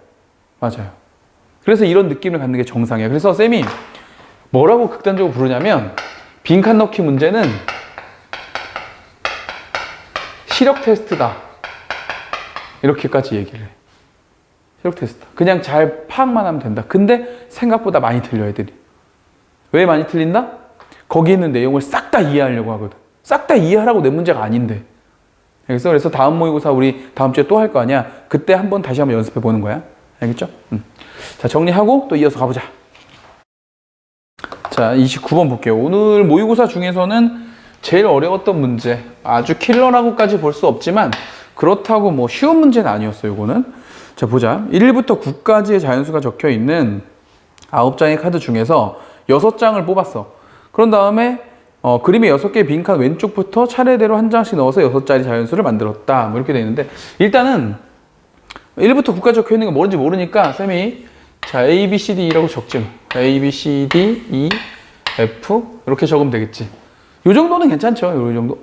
그래서 이런 느낌을 갖는 게 정상이야. 그래서 쌤이 뭐라고 극단적으로 부르냐면 빈칸 넣기 문제는 시력 테스트다. 이렇게까지 얘기를 해. 시력 테스트. 그냥 잘 파악만 하면 된다. 근데 생각보다 많이 틀려, 애들이. 왜 많이 틀린다? 거기 있는 내용을 싹 다 이해하려고 하거든. 싹 다 이해하라고 낸 문제가 아닌데. 그래서 다음 모의고사 우리 다음 주에 또 할 거 아니야. 그때 다시 한번 연습해 보는 거야. 알겠죠? 자, 정리하고 또 이어서 가보자. 자, 29번 볼게요. 오늘 모의고사 중에서는 제일 어려웠던 문제. 아주 킬러라고까지 볼 수 없지만 그렇다고 뭐 쉬운 문제는 아니었어요, 이거는. 자, 보자. 1부터 9까지의 자연수가 적혀 있는 9장의 카드 중에서 6장을 뽑았어. 그런 다음에 그림의 6개의 빈칸 왼쪽부터 차례대로 한 장씩 넣어서 6자리 자연수를 만들었다. 뭐 이렇게 돼 있는데 일단은 1부터 9까지 적혀 있는 게 뭔지 모르니까 쌤이 자, A, B, C, D라고 적지 뭐. A, B, C, D, E, F 이렇게 적으면 되겠지. 요 정도는 괜찮죠. 요 정도.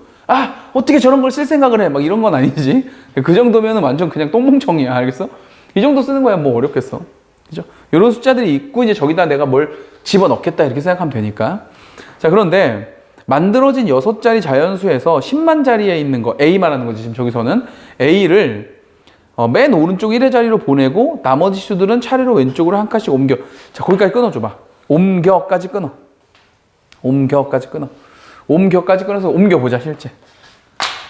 어떻게 저런 걸 쓸 생각을 해. 막 이런 건 아니지. 그 정도면 완전 그냥 똥멍청이야. 알겠어? 이 정도 쓰는 거야. 뭐 어렵겠어. 그죠? 요런 숫자들이 있고 이제 저기다 내가 뭘 집어넣겠다 이렇게 생각하면 되니까. 자, 그런데 만들어진 6자리 자연수에서 10만 자리에 있는 거 A 말하는 거지. 지금 저기서는 A를 맨 오른쪽 1의 자리로 보내고 나머지 수들은 차례로 왼쪽으로 한 칸씩 옮겨. 자, 거기까지 끊어줘봐. 옮겨까지 끊어. 옮겨까지 끊어서 옮겨보자, 실제.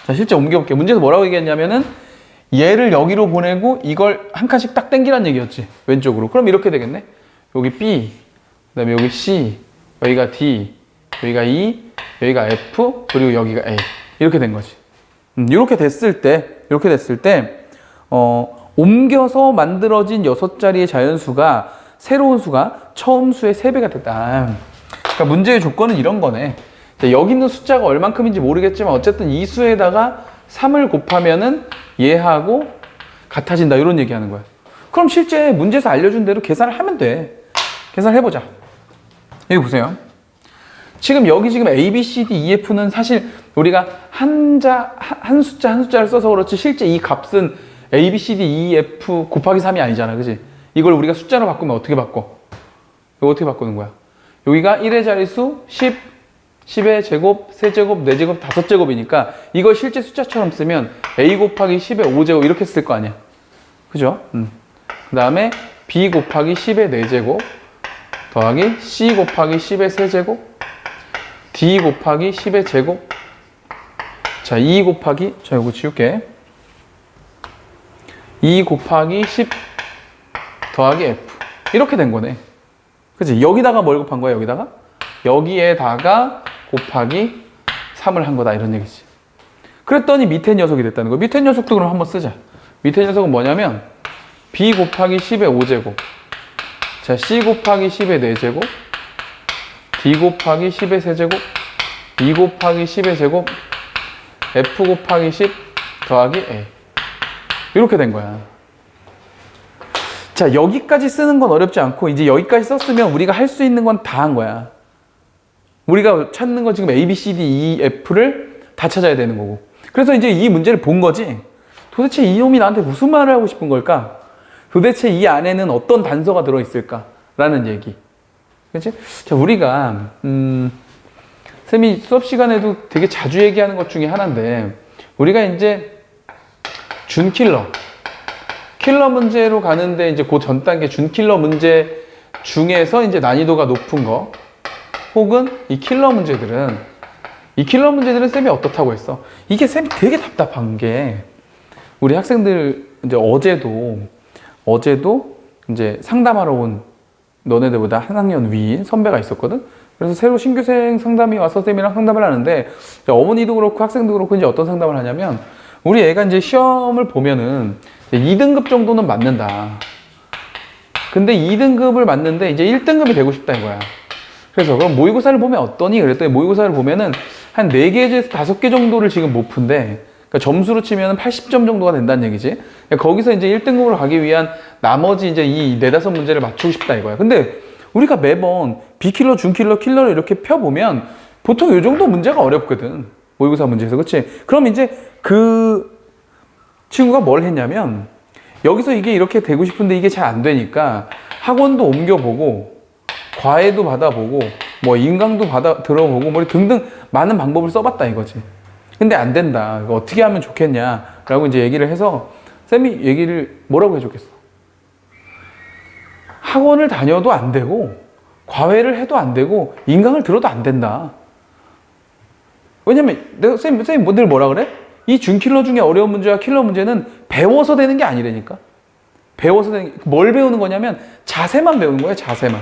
자, 실제 옮겨볼게. 문제에서 뭐라고 얘기했냐면은 얘를 여기로 보내고 이걸 한 칸씩 딱 당기란 얘기였지. 왼쪽으로. 그럼 이렇게 되겠네. 여기 B, 그 다음에 여기 C, 여기가 D, 여기가 E, 여기가 F, 그리고 여기가 A. 이렇게 된 거지. 이렇게 됐을 때, 옮겨서 만들어진 6자리의 새로운 수가 처음 수의 3배가 됐다. 그러니까 문제의 조건은 이런 거네. 여기 있는 숫자가 얼만큼인지 모르겠지만 어쨌든 이 수에다가 3을 곱하면은 얘하고 같아진다 이런 얘기하는 거야. 그럼 실제 문제에서 알려준 대로 계산을 하면 돼. 계산해보자. 여기 보세요. 지금 여기 지금 A, B, C, D, E, F는 사실 우리가 한 숫자를 써서 그렇지 실제 이 값은 A, B, C, D, E, F 곱하기 3이 아니잖아. 그지? 이걸 우리가 숫자로 바꾸면 어떻게 바꿔? 이거 어떻게 바꾸는 거야? 여기가 1의 자릿수 10, 10의 제곱, 세제곱, 4제곱, 5제곱이니까 이걸 실제 숫자처럼 쓰면 A 곱하기 10의 5제곱 이렇게 쓸 거 아니야. 그죠? 그 다음에 B 곱하기 10의 4제곱 더하기 C 곱하기 10의 세제곱 D 곱하기 10의 제곱. 자, 2 곱하기, 자, 이거 지울게. 2 곱하기 10 더하기 F. 이렇게 된 거네. 그치? 여기다가 뭘 곱한 거야, 여기다가? 여기에다가 곱하기 3을 한 거다, 이런 얘기지. 그랬더니 밑에 녀석이 됐다는 거야. 밑에 녀석도 그럼 한번 쓰자. 밑에 녀석은 뭐냐면, B 곱하기 10의 5제곱. 자, C 곱하기 10의 4제곱. D 곱하기 10의 세제곱, E 곱하기 10의 제곱, F 곱하기 10 더하기 A. 이렇게 된 거야. 자, 여기까지 쓰는 건 어렵지 않고 이제 여기까지 썼으면 우리가 할 수 있는 건 다 한 거야. 우리가 찾는 건 지금 A, B, C, D, E, F를 다 찾아야 되는 거고. 그래서 이제 이 문제를 본 거지. 도대체 이놈이 나한테 무슨 말을 하고 싶은 걸까? 도대체 이 안에는 어떤 단서가 들어있을까? 라는 얘기. 그치? 자, 우리가, 쌤이 수업 시간에도 되게 자주 얘기하는 것 중에 하나인데, 우리가 이제 준킬러, 킬러 문제로 가는데 이제 그 전 단계 준킬러 문제 중에서 이제 난이도가 높은 거, 혹은 이 킬러 문제들은 쌤이 어떻다고 했어? 이게 쌤이 되게 답답한 게, 우리 학생들 이제 어제도 이제 상담하러 온 너네들보다 한 학년 위인 선배가 있었거든? 그래서 새로 신규생 상담이 와서 쌤이랑 상담을 하는데, 어머니도 그렇고 학생도 그렇고 이제 어떤 상담을 하냐면, 우리 애가 이제 시험을 보면은 2등급 정도는 맞는다. 근데 2등급을 맞는데 이제 1등급이 되고 싶다 이거야. 그래서 그럼 모의고사를 보면 어떠니? 그랬더니 모의고사를 보면은 한 4개에서 5개 정도를 지금 못 푼대. 그러니까 점수로 치면 80점 정도가 된다는 얘기지. 그러니까 거기서 이제 1등급으로 가기 위한 나머지 이제 이 4-5 문제를 맞추고 싶다 이거야. 근데 우리가 매번 B킬러, 준킬러, 킬러를 이렇게 펴보면 보통 이 정도 문제가 어렵거든. 모의고사 문제에서. 그치? 그럼 이제 그 친구가 뭘 했냐면 여기서 이게 이렇게 되고 싶은데 이게 잘 안 되니까 학원도 옮겨보고 과외도 받아보고 뭐 인강도 들어보고 뭐 등등 많은 방법을 써봤다 이거지. 근데 안 된다. 이거 어떻게 하면 좋겠냐라고 이제 얘기를 해서 쌤이 얘기를 뭐라고 해줬겠어? 학원을 다녀도 안 되고 과외를 해도 안 되고 인강을 들어도 안 된다. 왜냐면 내가 쌤이 늘 뭐라 그래? 이 준킬러 중에 어려운 문제와 킬러 문제는 배워서 되는 게 아니라니까. 배워서 되는 게 뭘 배우는 거냐면 자세만 배우는 거야. 자세만.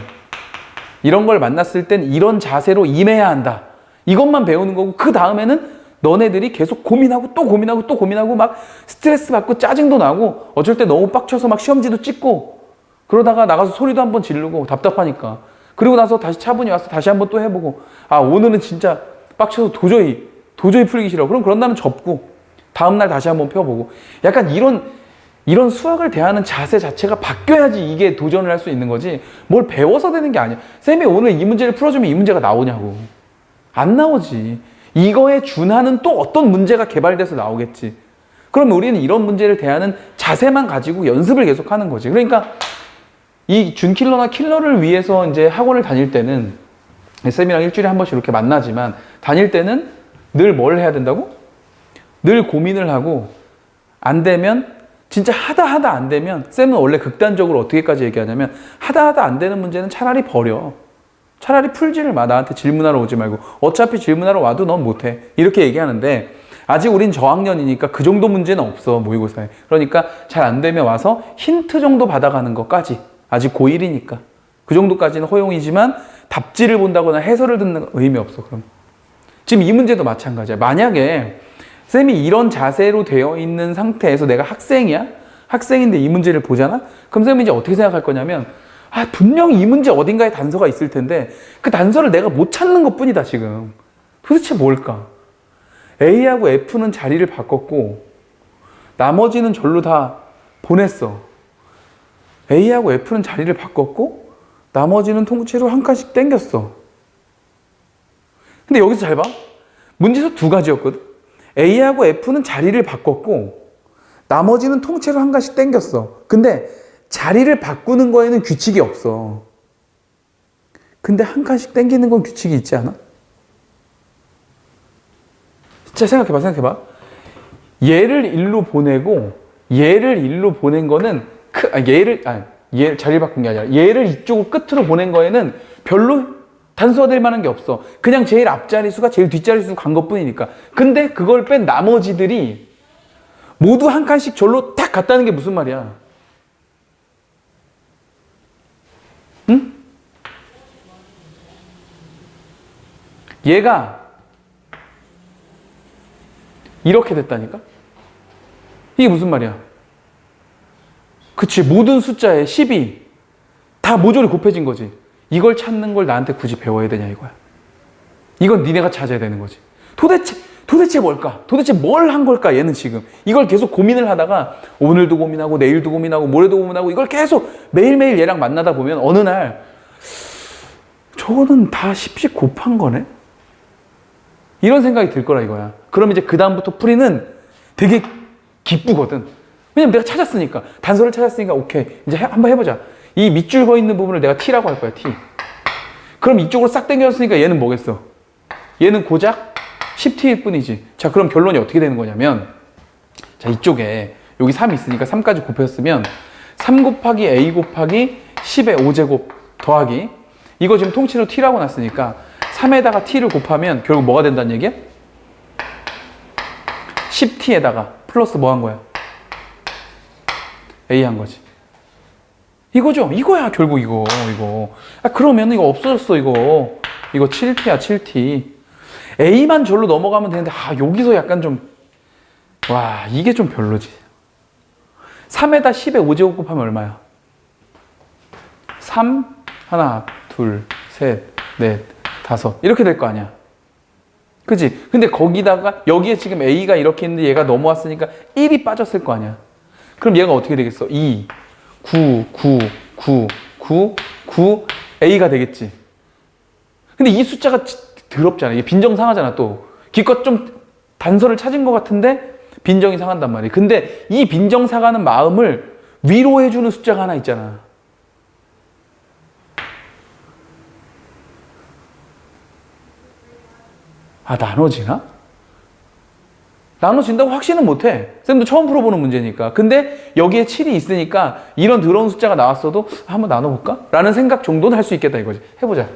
이런 걸 만났을 땐 이런 자세로 임해야 한다. 이것만 배우는 거고 그 다음에는 너네들이 계속 고민하고 또 고민하고 또 고민하고 막 스트레스 받고 짜증도 나고 어쩔 때 너무 빡쳐서 막 시험지도 찍고 그러다가 나가서 소리도 한번 지르고 답답하니까. 그리고 나서 다시 차분히 와서 다시 한번 또 해보고 아 오늘은 진짜 빡쳐서 도저히 풀기 싫어. 그럼 그런 날은 접고 다음날 다시 한번 펴보고 약간 이런 수학을 대하는 자세 자체가 바뀌어야지 이게 도전을 할 수 있는 거지 뭘 배워서 되는 게 아니야. 쌤이 오늘 이 문제를 풀어주면 이 문제가 나오냐고. 안 나오지. 이거에 준하는 또 어떤 문제가 개발돼서 나오겠지. 그러면 우리는 이런 문제를 대하는 자세만 가지고 연습을 계속 하는 거지. 그러니까 이 준킬러나 킬러를 위해서 이제 학원을 다닐 때는 쌤이랑 일주일에 한 번씩 이렇게 만나지만 다닐 때는 늘 뭘 해야 된다고? 늘 고민을 하고 안 되면 진짜 하다 안 되면 쌤은 원래 극단적으로 어떻게까지 얘기하냐면 하다 안 되는 문제는 차라리 버려. 차라리 풀지를 마. 나한테 질문하러 오지 말고. 어차피 질문하러 와도 넌 못해. 이렇게 얘기하는데 아직 우린 저학년이니까 그 정도 문제는 없어. 모의고사에. 그러니까 잘 안 되면 와서 힌트 정도 받아가는 것까지. 아직 고1이니까. 그 정도까지는 허용이지만 답지를 본다거나 해설을 듣는 건 의미 없어. 그럼. 지금 이 문제도 마찬가지야. 만약에 쌤이 이런 자세로 되어 있는 상태에서 내가 학생이야? 학생인데 이 문제를 보잖아? 그럼 쌤이 이제 어떻게 생각할 거냐면 분명히 이 문제 어딘가에 단서가 있을 텐데 그 단서를 내가 못 찾는 것 뿐이다 지금. 도대체 뭘까? A하고 F는 자리를 바꿨고 나머지는 절로 다 보냈어. A하고 F는 자리를 바꿨고 나머지는 통째로 한 칸씩 땡겼어. 근데 여기서 잘 봐. 문제에서 두 가지였거든. A하고 F는 자리를 바꿨고 나머지는 통째로 한 칸씩 땡겼어. 근데 자리를 바꾸는 거에는 규칙이 없어. 근데 한 칸씩 땡기는 건 규칙이 있지 않아? 자, 생각해봐. 얘를 일로 보내고 얘를 일로 보낸 거는 얘를 자리를 바꾼 게 아니라 얘를 이쪽으로 끝으로 보낸 거에는 별로 단서될 만한 게 없어. 그냥 제일 앞자리수가 제일 뒷자리수 간 것뿐이니까. 근데 그걸 뺀 나머지들이 모두 한 칸씩 절로 딱 갔다는 게 무슨 말이야? 응? 얘가 이렇게 됐다니까? 이게 무슨 말이야? 그치, 모든 숫자에 10이 다 모조리 곱해진 거지. 이걸 찾는 걸 나한테 굳이 배워야 되냐 이거야. 이건 니네가 찾아야 되는 거지. 도대체 뭘까? 도대체 뭘 한 걸까 얘는 지금. 이걸 계속 고민을 하다가 오늘도 고민하고 내일도 고민하고 모레도 고민하고 이걸 계속 매일매일 얘랑 만나다 보면 어느 날 저거는 다 10씩 곱한 거네? 이런 생각이 들 거라 이거야. 그럼 이제 그 다음부터 풀이는 되게 기쁘거든. 왜냐면 내가 찾았으니까. 단서를 찾았으니까 오케이. 이제 한번 해보자. 이 밑줄 거 있는 부분을 내가 T라고 할 거야. T. 그럼 이쪽으로 싹 당겨졌으니까 얘는 뭐겠어? 얘는 고작 10T일 뿐이지. 자, 그럼 결론이 어떻게 되는 거냐면 자, 이쪽에 여기 3이 있으니까 3까지 곱했으면 3 곱하기 A 곱하기 10의 5제곱 더하기 이거 지금 통째로 T라고 놨으니까 3에다가 T를 곱하면 결국 뭐가 된다는 얘기야? 10T에다가 플러스 뭐 한 거야? A 한 거지. 이거죠? 이거야, 결국 이거. 그러면 이거 없어졌어, 이거 7T야, 7T. A만 절로 넘어가면 되는데, 여기서 약간 좀, 이게 좀 별로지. 3에다 10에 5제곱 곱하면 얼마야? 3, 하나, 둘, 셋, 넷, 다섯. 이렇게 될 거 아니야. 그치? 근데 거기다가, 여기에 지금 A가 이렇게 있는데 얘가 넘어왔으니까 1이 빠졌을 거 아니야. 그럼 얘가 어떻게 되겠어? 2, 9, 9, 9, 9, 9, A가 되겠지. 근데 이 숫자가 더럽잖아. 이게 빈정 상하잖아, 또. 기껏 좀 단서를 찾은 것 같은데 빈정이 상한단 말이야. 근데 이 빈정 상하는 마음을 위로해주는 숫자가 하나 있잖아. 나눠지나? 나눠진다고 확신은 못해. 쌤도 처음 풀어보는 문제니까. 근데 여기에 7이 있으니까 이런 더러운 숫자가 나왔어도 한번 나눠볼까? 라는 생각 정도는 할 수 있겠다 이거지. 해보자.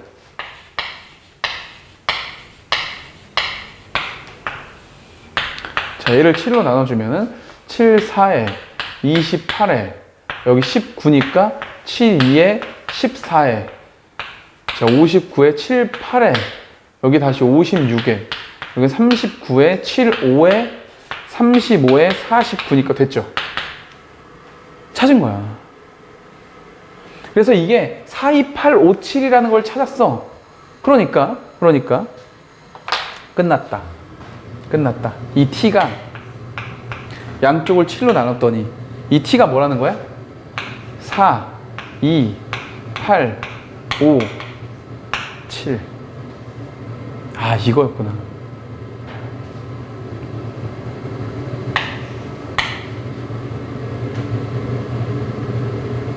자, 얘를 7로 나눠주면은 7, 4에 28에 여기 19니까 7, 2에 14에 자, 59에 7, 8에 여기 다시 56에 여기 39에 7, 5에 35에 49니까 됐죠. 찾은 거야. 그래서 이게 4, 2, 8, 5, 7이라는 걸 찾았어. 그러니까 끝났다. 이 T가 양쪽을 7로 나눴더니 이 T가 뭐라는 거야? 4, 2, 8, 5, 7. 이거였구나.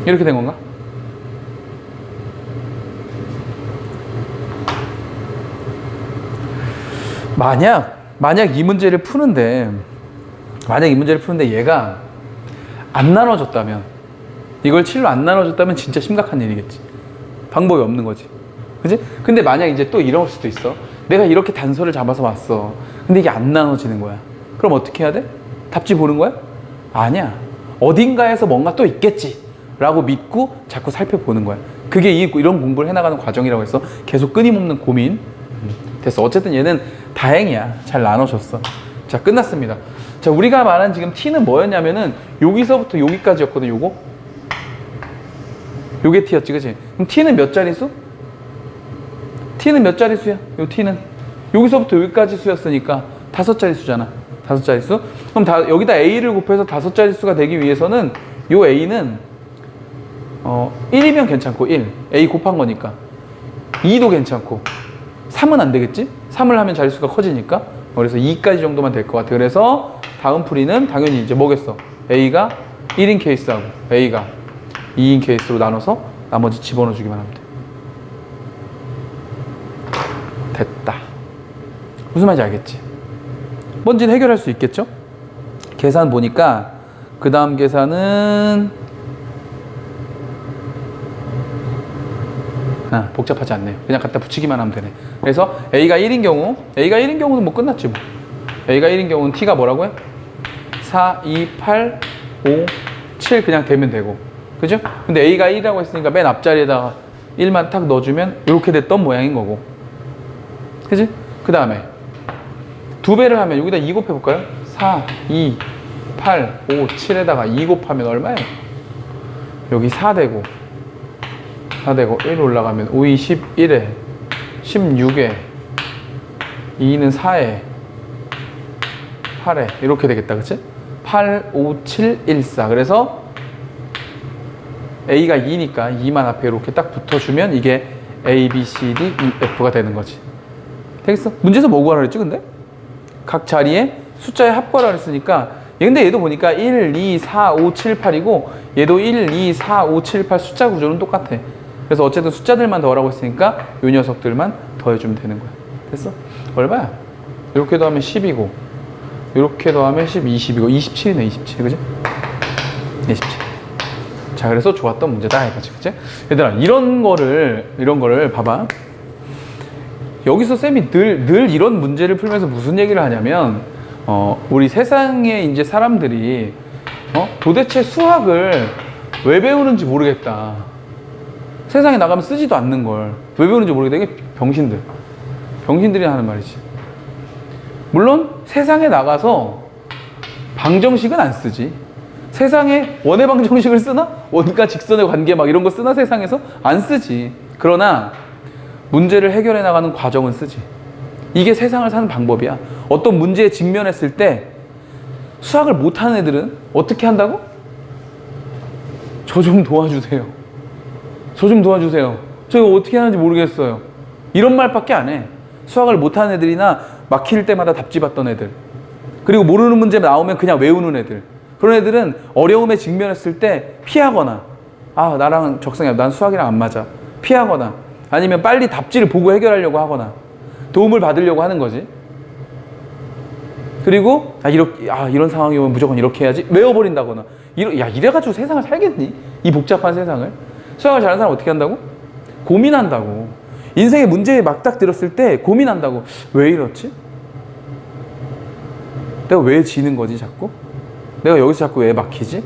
이렇게 된 건가? 만약 이 문제를 푸는데 얘가 안 나눠줬다면 이걸 7로 안 나눠줬다면 진짜 심각한 일이겠지. 방법이 없는 거지. 그치? 근데 만약 이제 또 이럴 수도 있어. 내가 이렇게 단서를 잡아서 왔어. 근데 이게 안 나눠지는 거야. 그럼 어떻게 해야 돼? 답지 보는 거야? 아니야. 어딘가에서 뭔가 또 있겠지 라고 믿고 자꾸 살펴보는 거야. 그게 이런 공부를 해나가는 과정이라고 해서 계속 끊임없는 고민. 됐어. 어쨌든 얘는 다행이야. 잘 나눠줬어. 자, 끝났습니다. 자, 우리가 말한 지금 T는 뭐였냐면은 여기서부터 여기까지였거든. 요게 T였지, 그치? 그럼 T는 몇 자릿수? T는 몇 자릿수야? 요 T는 여기서부터 여기까지 수였으니까 5자릿수잖아. 5자릿수. 그럼 여기다 A를 곱해서 5자릿수가 되기 위해서는 요 A는 1이면 괜찮고 1. A 곱한 거니까. 2도 괜찮고. 3은 안 되겠지? 3을 하면 자릿수가 커지니까. 그래서 2까지 정도만 될 것 같아. 그래서 다음 풀이는 당연히 이제 뭐겠어? A가 1인 케이스하고 A가 2인 케이스로 나눠서 나머지 집어넣어 주기만 하면 돼. 됐다. 무슨 말인지 알겠지? 뭔지는 해결할 수 있겠죠? 계산 보니까 그 다음 계산은 복잡하지 않네요. 그냥 갖다 붙이기만 하면 되네. 그래서 A가 1인 경우는 뭐 끝났지 뭐. A가 1인 경우는 T가 뭐라고요? 4, 2, 8, 5, 7 그냥 되면 되고. 그죠? 근데 A가 1이라고 했으니까 맨 앞자리에다가 1만 탁 넣어주면 이렇게 됐던 모양인 거고. 그지? 그 다음에 2배를 하면 여기다 2 곱해볼까요? 4, 2, 8, 5, 7에다가 2 곱하면 얼마예요? 여기 4 되고 1 올라가면 5, 2, 11에 16에 2는 4에 8에 이렇게 되겠다. 그치? 8, 5, 7, 1, 4 그래서 A가 2니까 2만 앞에 이렇게 딱 붙어주면 이게 A, B, C, D, E, F가 되는 거지. 되겠어? 문제에서 뭐 구하라 그랬지 근데? 각 자리에 숫자의 합구하라 그랬으니까 근데 얘도 보니까 1, 2, 4, 5, 7, 8이고 얘도 1, 2, 4, 5, 7, 8 숫자 구조는 똑같아. 그래서 어쨌든 숫자들만 더하라고 했으니까 요 녀석들만 더해주면 되는 거야. 됐어? 얼마야? 이렇게 더하면 10이고 이렇게 더하면 10, 20이고 27이네 27 그지? 27. 자 그래서 좋았던 문제다 이거지. 그치? 얘들아 이런 거를 봐봐. 여기서 쌤이 늘 이런 문제를 풀면서 무슨 얘기를 하냐면 우리 세상에 이제 사람들이 도대체 수학을 왜 배우는지 모르겠다. 세상에 나가면 쓰지도 않는 걸 왜 배우는지 모르겠다. 이게 병신들이 하는 말이지. 물론 세상에 나가서 방정식은 안 쓰지. 세상에 원의 방정식을 쓰나? 원과 직선의 관계 막 이런 거 쓰나? 세상에서? 안 쓰지. 그러나 문제를 해결해 나가는 과정은 쓰지. 이게 세상을 사는 방법이야. 어떤 문제에 직면했을 때 수학을 못하는 애들은 어떻게 한다고? 저 좀 도와주세요. 저 좀 도와주세요. 저 이거 어떻게 하는지 모르겠어요. 이런 말밖에 안 해. 수학을 못하는 애들이나 막힐 때마다 답지 받던 애들. 그리고 모르는 문제 나오면 그냥 외우는 애들. 그런 애들은 어려움에 직면했을 때 피하거나 나랑 적성이 난 수학이랑 안 맞아. 피하거나 아니면 빨리 답지를 보고 해결하려고 하거나 도움을 받으려고 하는 거지. 그리고 이런 상황이 오면 무조건 이렇게 해야지 외워버린다거나 이래가지고 세상을 살겠니? 이 복잡한 세상을. 수학을 잘하는 사람 어떻게 한다고? 고민한다고. 인생의 문제에 막딱 들었을 때 고민한다고. 왜 이렇지? 내가 왜 지는 거지 자꾸? 내가 여기서 자꾸 왜 막히지?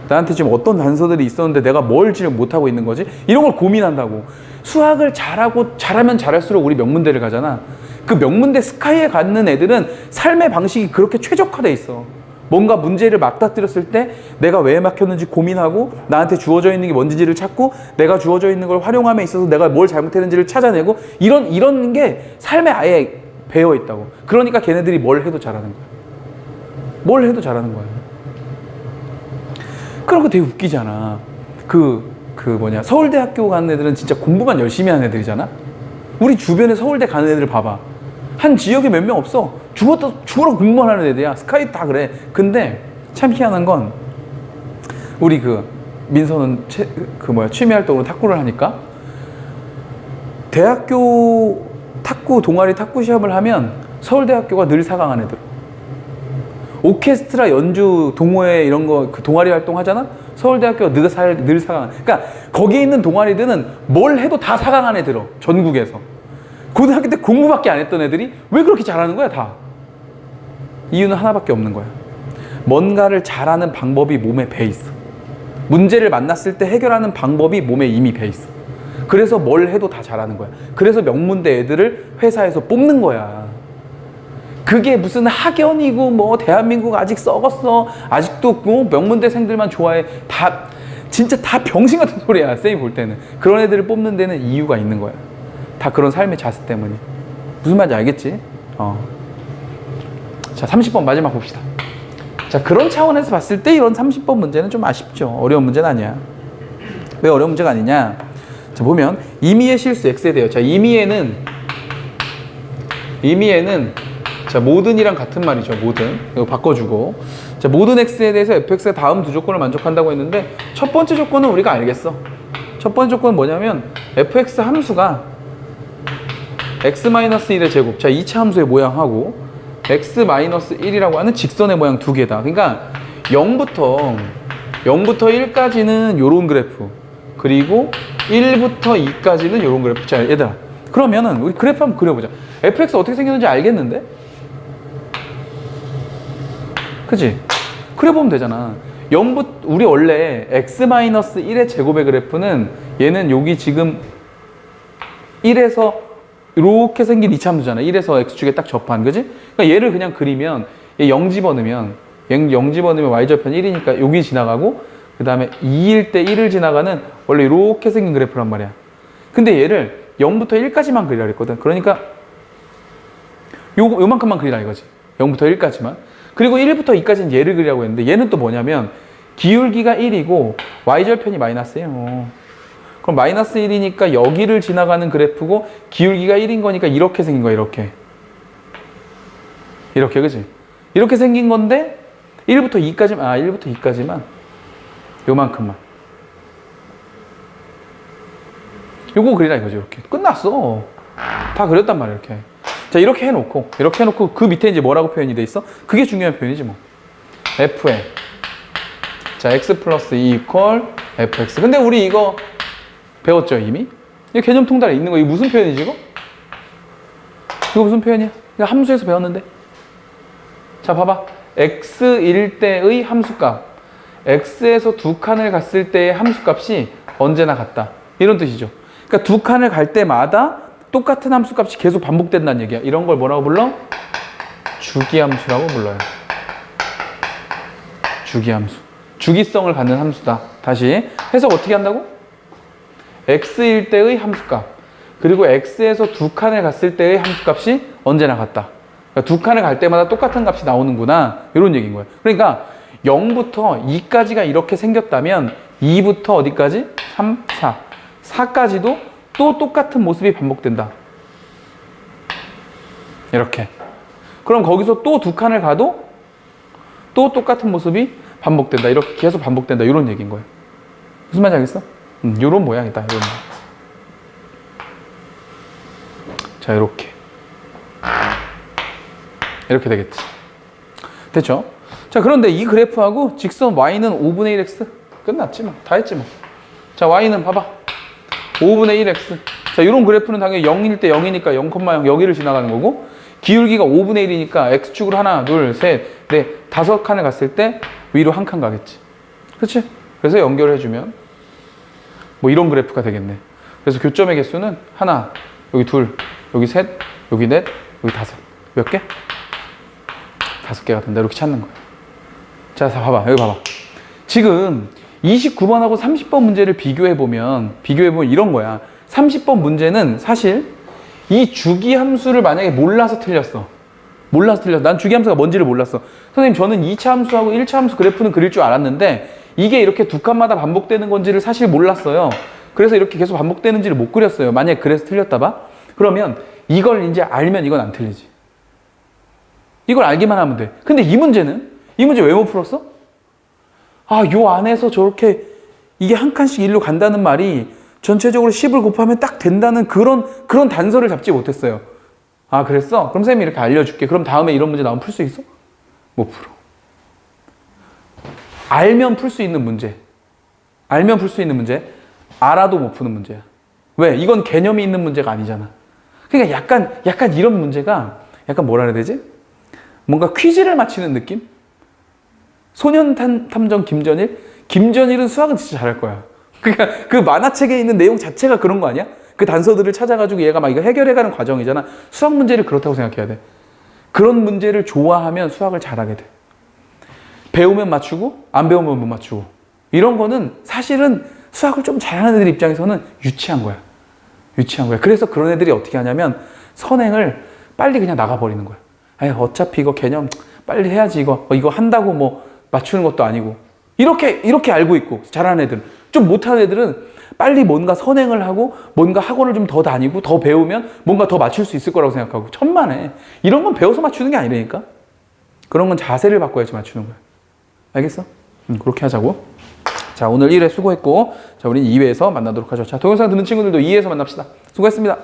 나한테 지금 어떤 단서들이 있었는데 내가 뭘 지금 못하고 있는 거지? 이런 걸 고민한다고. 수학을 잘하면 잘할수록 우리 명문대를 가잖아. 그 명문대 스카이에 가는 애들은 삶의 방식이 그렇게 최적화돼 있어. 뭔가 문제를 맞닥뜨렸을 때 내가 왜 막혔는지 고민하고 나한테 주어져 있는 게 뭔지를 찾고 내가 주어져 있는 걸 활용함에 있어서 내가 뭘 잘못했는지를 찾아내고 이런 게 삶에 아예 배어 있다고. 그러니까 걔네들이 뭘 해도 잘하는 거야. 뭘 해도 잘하는 거야. 그런 거 되게 웃기잖아. 서울대학교 가는 애들은 진짜 공부만 열심히 하는 애들이잖아. 우리 주변에 서울대 가는 애들 봐봐. 한 지역에 몇 명 없어. 죽어라 공부만 하는 애들이야. 스카이 다 그래. 근데 참 희한한 건 우리 민서는 취미 활동으로 탁구를 하니까 대학교 탁구 동아리 탁구 시합을 하면 서울대학교가 늘 4강한 애들. 오케스트라 연주 동호회 이런 거 동아리 활동 하잖아. 서울대학교가 늘 4강. 그러니까 거기에 있는 동아리들은 뭘 해도 다 4강 안에 들어. 전국에서. 고등학교 때 공부밖에 안 했던 애들이 왜 그렇게 잘하는 거야 다? 이유는 하나밖에 없는 거야. 뭔가를 잘하는 방법이 몸에 배 있어. 문제를 만났을 때 해결하는 방법이 몸에 이미 배 있어. 그래서 뭘 해도 다 잘하는 거야. 그래서 명문대 애들을 회사에서 뽑는 거야. 그게 무슨 학연이고 대한민국 아직 썩었어. 아직도 명문대생들만 좋아해. 진짜 다 병신 같은 소리야. 쌤이 볼 때는. 그런 애들을 뽑는 데는 이유가 있는 거야. 다 그런 삶의 자세 때문이. 무슨 말인지 알겠지? 자, 30번 마지막 봅시다. 자, 그런 차원에서 봤을 때 이런 30번 문제는 좀 아쉽죠. 어려운 문제는 아니야. 왜 어려운 문제가 아니냐? 자, 보면 임의의 실수 x에 대해요. 자, 임의에는 자, 모든이랑 같은 말이죠. 모든. 이거 바꿔주고. 자, 모든 x에 대해서 fx가 다음 두 조건을 만족한다고 했는데 첫 번째 조건은 우리가 알겠어. 첫 번째 조건은 뭐냐면 fx 함수가 x-1의 제곱. 자, 2차 함수의 모양하고 x-1이라고 하는 직선의 모양 두 개다. 그러니까 0부터 1까지는 요런 그래프. 그리고 1부터 2까지는 요런 그래프. 자, 얘들아. 그러면은 우리 그래프 한번 그려보자. fx 어떻게 생겼는지 알겠는데? 그치? 그려보면 되잖아. 우리 원래 x-1의 제곱의 그래프는 얘는 여기 지금 1에서 이렇게 생긴 이차함수잖아. 1에서 x축에 딱 접한, 그지? 그러니까 얘를 그냥 그리면 얘 0 집어넣으면 y절편 1이니까 여기 지나가고 그 다음에 2일 때 1을 지나가는 원래 이렇게 생긴 그래프란 말이야. 근데 얘를 0부터 1까지만 그리라 그랬거든. 그러니까 요만큼만 그리라 이거지. 0부터 1까지만. 그리고 1부터 2까지는 얘를 그리라고 했는데 얘는 또 뭐냐면 기울기가 1이고 y절편이 마이너스예요. 그럼 마이너스 1이니까 여기를 지나가는 그래프고 기울기가 1인 거니까 이렇게 생긴 거야. 이렇게, 그지? 이렇게 생긴 건데 1부터 2까지만 요만큼만 요거 그리라 이거지. 이렇게 끝났어. 다 그렸단 말이야. 이렇게. 자, 이렇게 해놓고 그 밑에 이제 뭐라고 표현이 돼 있어? 그게 중요한 표현이지 뭐. f에 자, x 플러스 2 이퀄 fx. 근데 우리 이거 배웠죠 이미? 이 개념 통달에 있는 거. 이거 무슨 표현이지 이거? 이거 무슨 표현이야? 이거 함수에서 배웠는데. 자, 봐봐. x일 때의 함수값, x에서 두 칸을 갔을 때의 함수값이 언제나 같다. 이런 뜻이죠. 그러니까 두 칸을 갈 때마다 똑같은 함수값이 계속 반복된다는 얘기야. 이런 걸 뭐라고 불러? 주기함수라고 불러요. 주기함수. 주기성을 갖는 함수다. 다시 해석 어떻게 한다고? x일 때의 함수값, 그리고 x에서 두 칸을 갔을 때의 함수값이 언제나 같다. 그러니까 두 칸을 갈 때마다 똑같은 값이 나오는구나. 이런 얘기인 거예요. 그러니까 0부터 2까지가 이렇게 생겼다면 2부터 어디까지? 3, 4. 4까지도 또 똑같은 모습이 반복된다. 이렇게. 그럼 거기서 또 두 칸을 가도 또 똑같은 모습이 반복된다. 이렇게 계속 반복된다. 이런 얘기인 거예요. 무슨 말인지 알겠어? 요런 모양이다. 요런 모양. 자, 이렇게 되겠지. 됐죠? 자, 그런데 이 그래프하고 직선 y는 5분의 1x 끝났지 뭐. 다 했지 뭐. 자, y는 봐봐. 5분의 1x. 자, 이런 그래프는 당연히 0일 때 0이니까 0,0 여기를 지나가는 거고, 기울기가 5분의 1이니까 x축으로 하나, 둘, 셋, 넷, 5칸을 갔을 때 위로 한 칸 가겠지. 그렇지? 그래서 연결해주면 뭐 이런 그래프가 되겠네. 그래서 교점의 개수는 하나, 여기 둘, 여기 셋, 여기 넷, 여기 다섯. 몇 개? 5개가 된다. 이렇게 찾는 거야. 자, 봐봐. 여기 봐봐. 지금 29번하고 30번 문제를 비교해보면 이런 거야. 30번 문제는 사실 이 주기함수를 만약에 몰라서 틀렸어. 난 주기함수가 뭔지를 몰랐어. 선생님, 저는 2차 함수하고 1차 함수 그래프는 그릴 줄 알았는데 이게 이렇게 두 칸마다 반복되는 건지를 사실 몰랐어요. 그래서 이렇게 계속 반복되는지를 못 그렸어요. 만약에 그래서 틀렸다 봐? 그러면 이걸 이제 알면 이건 안 틀리지. 이걸 알기만 하면 돼. 근데 이 문제 왜 못 풀었어? 요 안에서 저렇게 이게 한 칸씩 일로 간다는 말이 전체적으로 10을 곱하면 딱 된다는 그런 단서를 잡지 못했어요. 그랬어? 그럼 쌤이 이렇게 알려줄게. 그럼 다음에 이런 문제 나오면 풀 수 있어? 못 풀어. 알면 풀 수 있는 문제. 알아도 못 푸는 문제야. 왜? 이건 개념이 있는 문제가 아니잖아. 그러니까 약간 이런 문제가 약간 뭐라 그래야 되지? 뭔가 퀴즈를 맞히는 느낌? 소년탐정 김전일? 김전일은 수학은 진짜 잘할 거야. 그러니까 그 만화책에 있는 내용 자체가 그런 거 아니야? 그 단서들을 찾아가지고 얘가 막 이거 해결해가는 과정이잖아. 수학 문제를 그렇다고 생각해야 돼. 그런 문제를 좋아하면 수학을 잘하게 돼. 배우면 맞추고 안 배우면 못 맞추고. 이런 거는 사실은 수학을 좀 잘하는 애들 입장에서는 유치한 거야. 그래서 그런 애들이 어떻게 하냐면 선행을 빨리 그냥 나가버리는 거야. 에이, 어차피 이거 개념 빨리 해야지. 이거 한다고 뭐 맞추는 것도 아니고. 이렇게 알고 있고, 잘하는 애들은. 좀 못하는 애들은 빨리 뭔가 선행을 하고, 뭔가 학원을 좀 더 다니고, 더 배우면 뭔가 더 맞출 수 있을 거라고 생각하고, 천만에. 이런 건 배워서 맞추는 게 아니라니까? 그런 건 자세를 바꿔야지 맞추는 거야. 알겠어? 그렇게 하자고. 자, 오늘 1회 수고했고, 자, 우리는 2회에서 만나도록 하죠. 자, 동영상 듣는 친구들도 2회에서 만납시다. 수고했습니다.